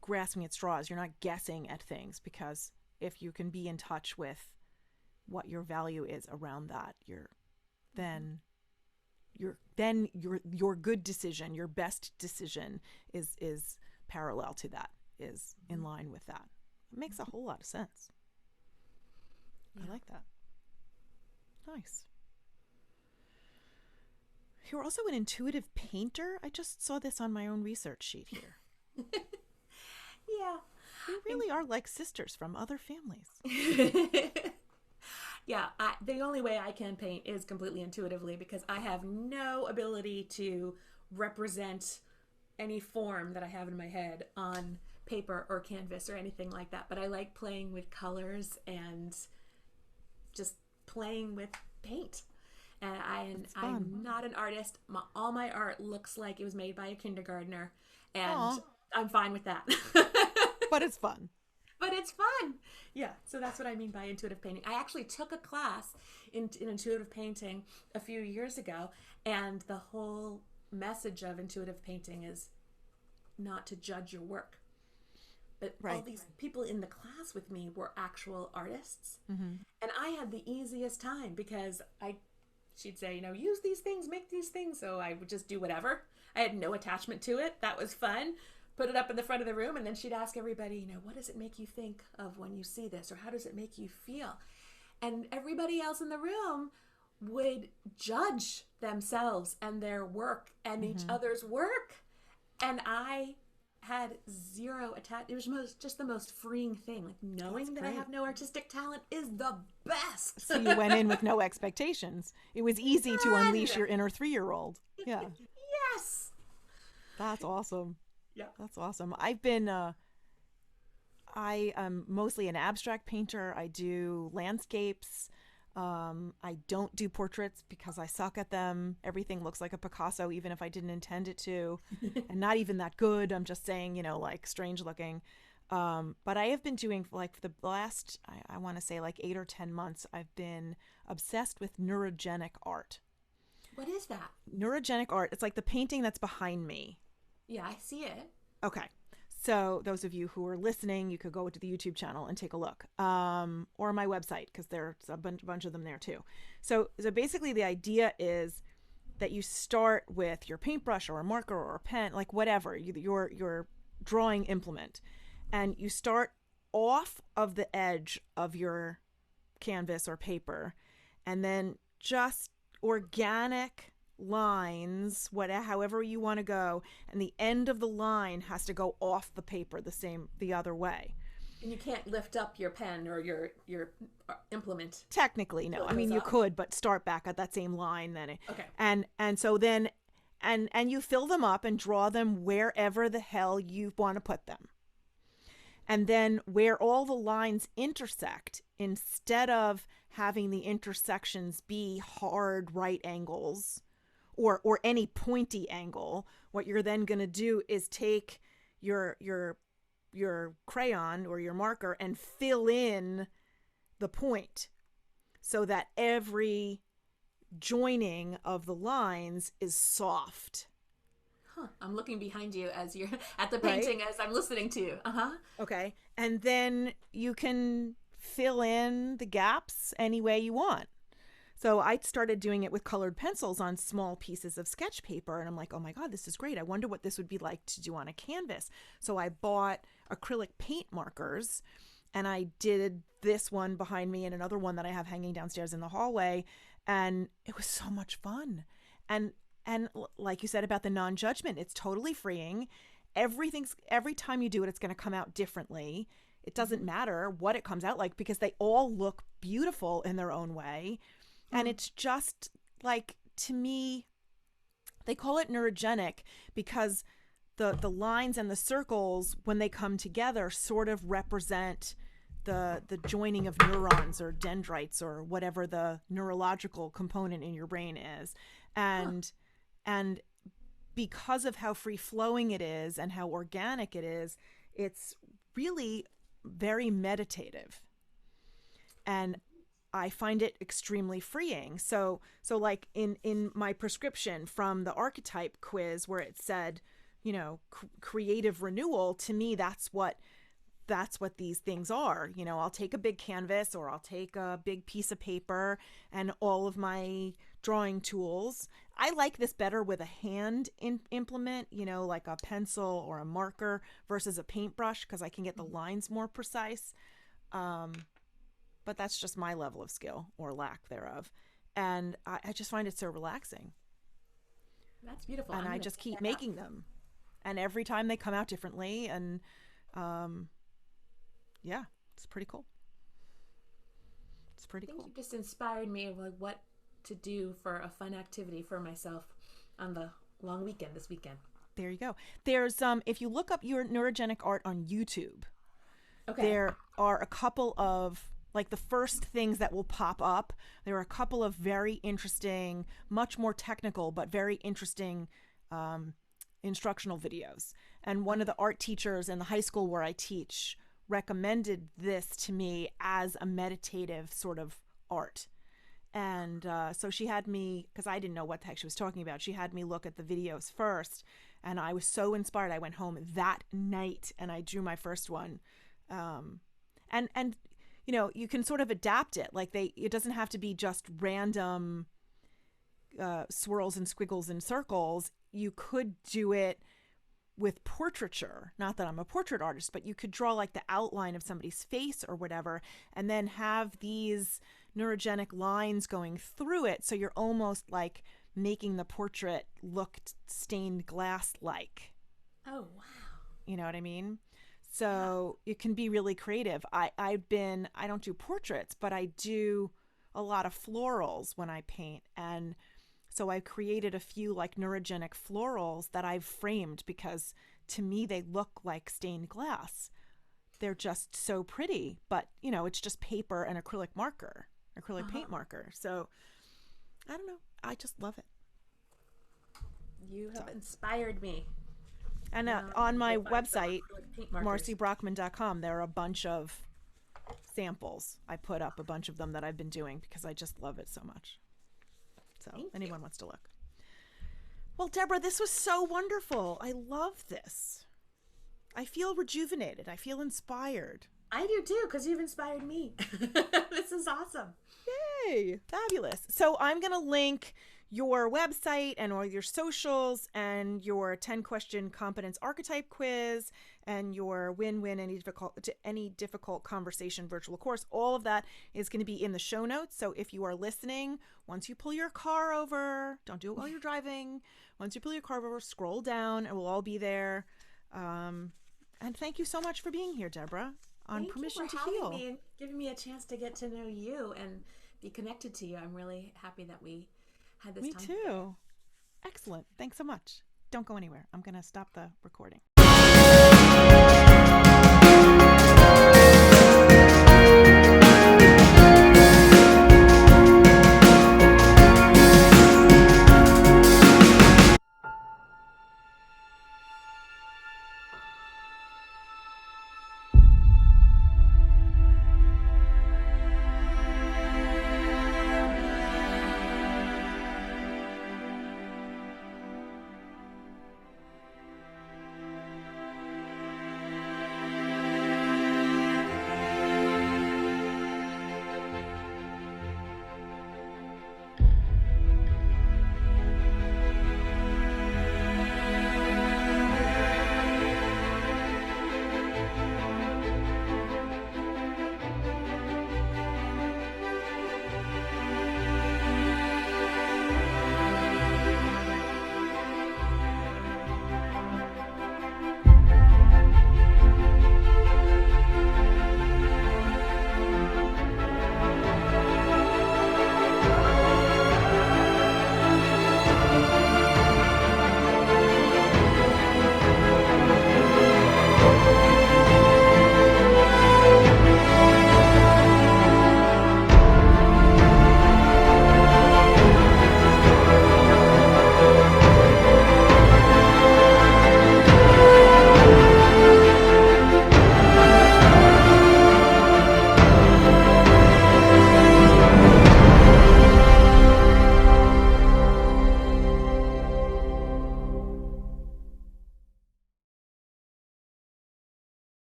Speaker 1: grasping at straws. You're not guessing at things, because if you can be in touch with what your value is around that, then your good decision, your best decision is parallel to that, is in line with that. It makes a whole lot of sense. Yeah. I like that. Nice. You're also an intuitive painter. I just saw this on my own research sheet here.
Speaker 2: Yeah.
Speaker 1: We really are like sisters from other families.
Speaker 2: Yeah, the only way I can paint is completely intuitively, because I have no ability to represent any form that I have in my head on paper or canvas or anything like that. But I like playing with colors and just playing with paint. And I'm not an artist. All my art looks like it was made by a kindergartner, and Aww. I'm fine with that.
Speaker 1: But it's fun.
Speaker 2: But it's fun. Yeah, so that's what I mean by intuitive painting. I actually took a class in intuitive painting a few years ago, and the whole message of intuitive painting is not to judge your work. But right. All these people in the class with me were actual artists, mm-hmm. and I had the easiest time because she'd say, use these things, make these things, so I would just do whatever. I had no attachment to it. That was fun. put it up in the front of the room, and then she'd ask everybody, you know, what does it make you think of when you see this, or how does it make you feel? And everybody else in the room would judge themselves and their work and each other's work. And I had zero attach. It was just the most freeing thing. Like, knowing that I have no artistic talent is the best.
Speaker 1: So you went in with no expectations. It was easy to unleash your inner 3-year-old. Yeah.
Speaker 2: Yes.
Speaker 1: That's awesome.
Speaker 2: Yeah.
Speaker 1: That's awesome. I am mostly an abstract painter. I do landscapes. I don't do portraits because I suck at them. Everything looks like a Picasso, even if I didn't intend it to, and not even that good. I'm just saying, you know, like strange looking. But I have been doing, like, for the last, I want to say like 8 or 10 months, I've been obsessed with neurogenic art.
Speaker 2: What is that?
Speaker 1: Neurogenic art. It's like the painting that's behind me.
Speaker 2: Yeah, I see it.
Speaker 1: Okay. So those of you who are listening, you could go to the YouTube channel and take a look, or my website, because there's a bunch of them there too. So basically the idea is that you start with your paintbrush or a marker or a pen, like whatever, your drawing implement, and you start off of the edge of your canvas or paper, and then just organic lines, however you want to go, and the end of the line has to go off the paper the other way.
Speaker 2: And you can't lift up your pen or your implement.
Speaker 1: Technically, no. I mean, you could, but start back at that same line then.
Speaker 2: Okay.
Speaker 1: And so then and you fill them up and draw them wherever the hell you want to put them. And then where all the lines intersect, instead of having the intersections be hard right angles, or any pointy angle, what you're then going to do is take your crayon or your marker and fill in the point so that every joining of the lines is soft.
Speaker 2: Huh. I'm looking behind you as you're at the painting, right? As I'm listening to you.
Speaker 1: Okay. And then you can fill in the gaps any way you want. So I started doing it with colored pencils on small pieces of sketch paper. And I'm like, oh my God, this is great. I wonder what this would be like to do on a canvas. So I bought acrylic paint markers, and I did this one behind me and another one that I have hanging downstairs in the hallway. And it was so much fun. And like you said about the non-judgment, it's totally freeing. Every time you do it, it's going to come out differently. It doesn't matter what it comes out like, because they all look beautiful in their own way. And it's just like, to me, they call it neurogenic because the lines and the circles, when they come together, sort of represent the joining of neurons or dendrites or whatever the neurological component in your brain is. And because of how free-flowing it is and how organic it is, it's really very meditative. And I find it extremely freeing. So like in my prescription from the Archetype quiz, where it said, you know, creative renewal, to me, that's what these things are. You know, I'll take a big canvas, or I'll take a big piece of paper and all of my drawing tools. I like this better with a hand implement, you know, like a pencil or a marker versus a paintbrush, because I can get the lines more precise. But that's just my level of skill, or lack thereof. And I just find it so relaxing.
Speaker 2: That's beautiful.
Speaker 1: And I just keep making them. And every time they come out differently. And yeah, it's pretty cool. It's pretty cool.
Speaker 2: You just inspired me of like what to do for a fun activity for myself on the long weekend this weekend.
Speaker 1: There you go. There's if you look up your neurogenic art on YouTube, there are a couple of, like, the first things that will pop up. There are a couple of very interesting, much more technical, but very interesting instructional videos. And one of the art teachers in the high school where I teach recommended this to me as a meditative sort of art. And so she had me, because I didn't know what the heck she was talking about, she had me look at the videos first. And I was so inspired. I went home that night and I drew my first one. And you know, you can sort of adapt it. Like, it doesn't have to be just random swirls and squiggles and circles. You could do it with portraiture, not that I'm a portrait artist, but you could draw like the outline of somebody's face or whatever, and then have these neurogenic lines going through it. So you're almost like making the portrait look stained glass like.
Speaker 2: Oh, wow.
Speaker 1: You know what I mean? So it can be really creative. I don't do portraits, but I do a lot of florals when I paint. And so I created a few like neurogenic florals that I've framed because to me they look like stained glass. They're just so pretty, but it's just paper and acrylic paint marker. So I don't know. I just love it.
Speaker 2: You have inspired me.
Speaker 1: And on my website, marcybrockman.com, there are a bunch of samples. I put up a bunch of them that I've been doing because I just love it so much. So anyone wants to look. Well, Debra, this was so wonderful. I love this. I feel rejuvenated. I feel inspired.
Speaker 2: I do too, because you've inspired me. This is awesome.
Speaker 1: Yay. Fabulous. So I'm going to link your website and all your socials and your 10-question competence archetype quiz and your win-win any difficult conversation virtual course. All of that is going to be in the show notes. So if you are listening, once you pull your car over, don't do it while you're driving. Once you pull your car over, scroll down. It will all be there. And thank you so much for being here, Debra, on Permission to Heal.
Speaker 2: Thank you for having me and giving me a chance to get to know you and be connected to you. I'm really happy that we had this time.
Speaker 1: Me too. Excellent. Thanks so much. Don't go anywhere. I'm going to stop the recording.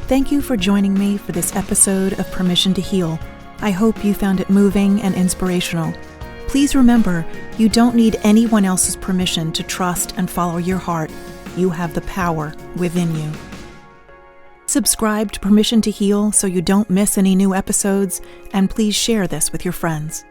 Speaker 1: Thank you for joining me for this episode of Permission to Heal. I hope you found it moving and inspirational. Please remember, you don't need anyone else's permission to trust and follow your heart. You have the power within you. Subscribe to Permission to Heal so you don't miss any new episodes, and please share this with your friends.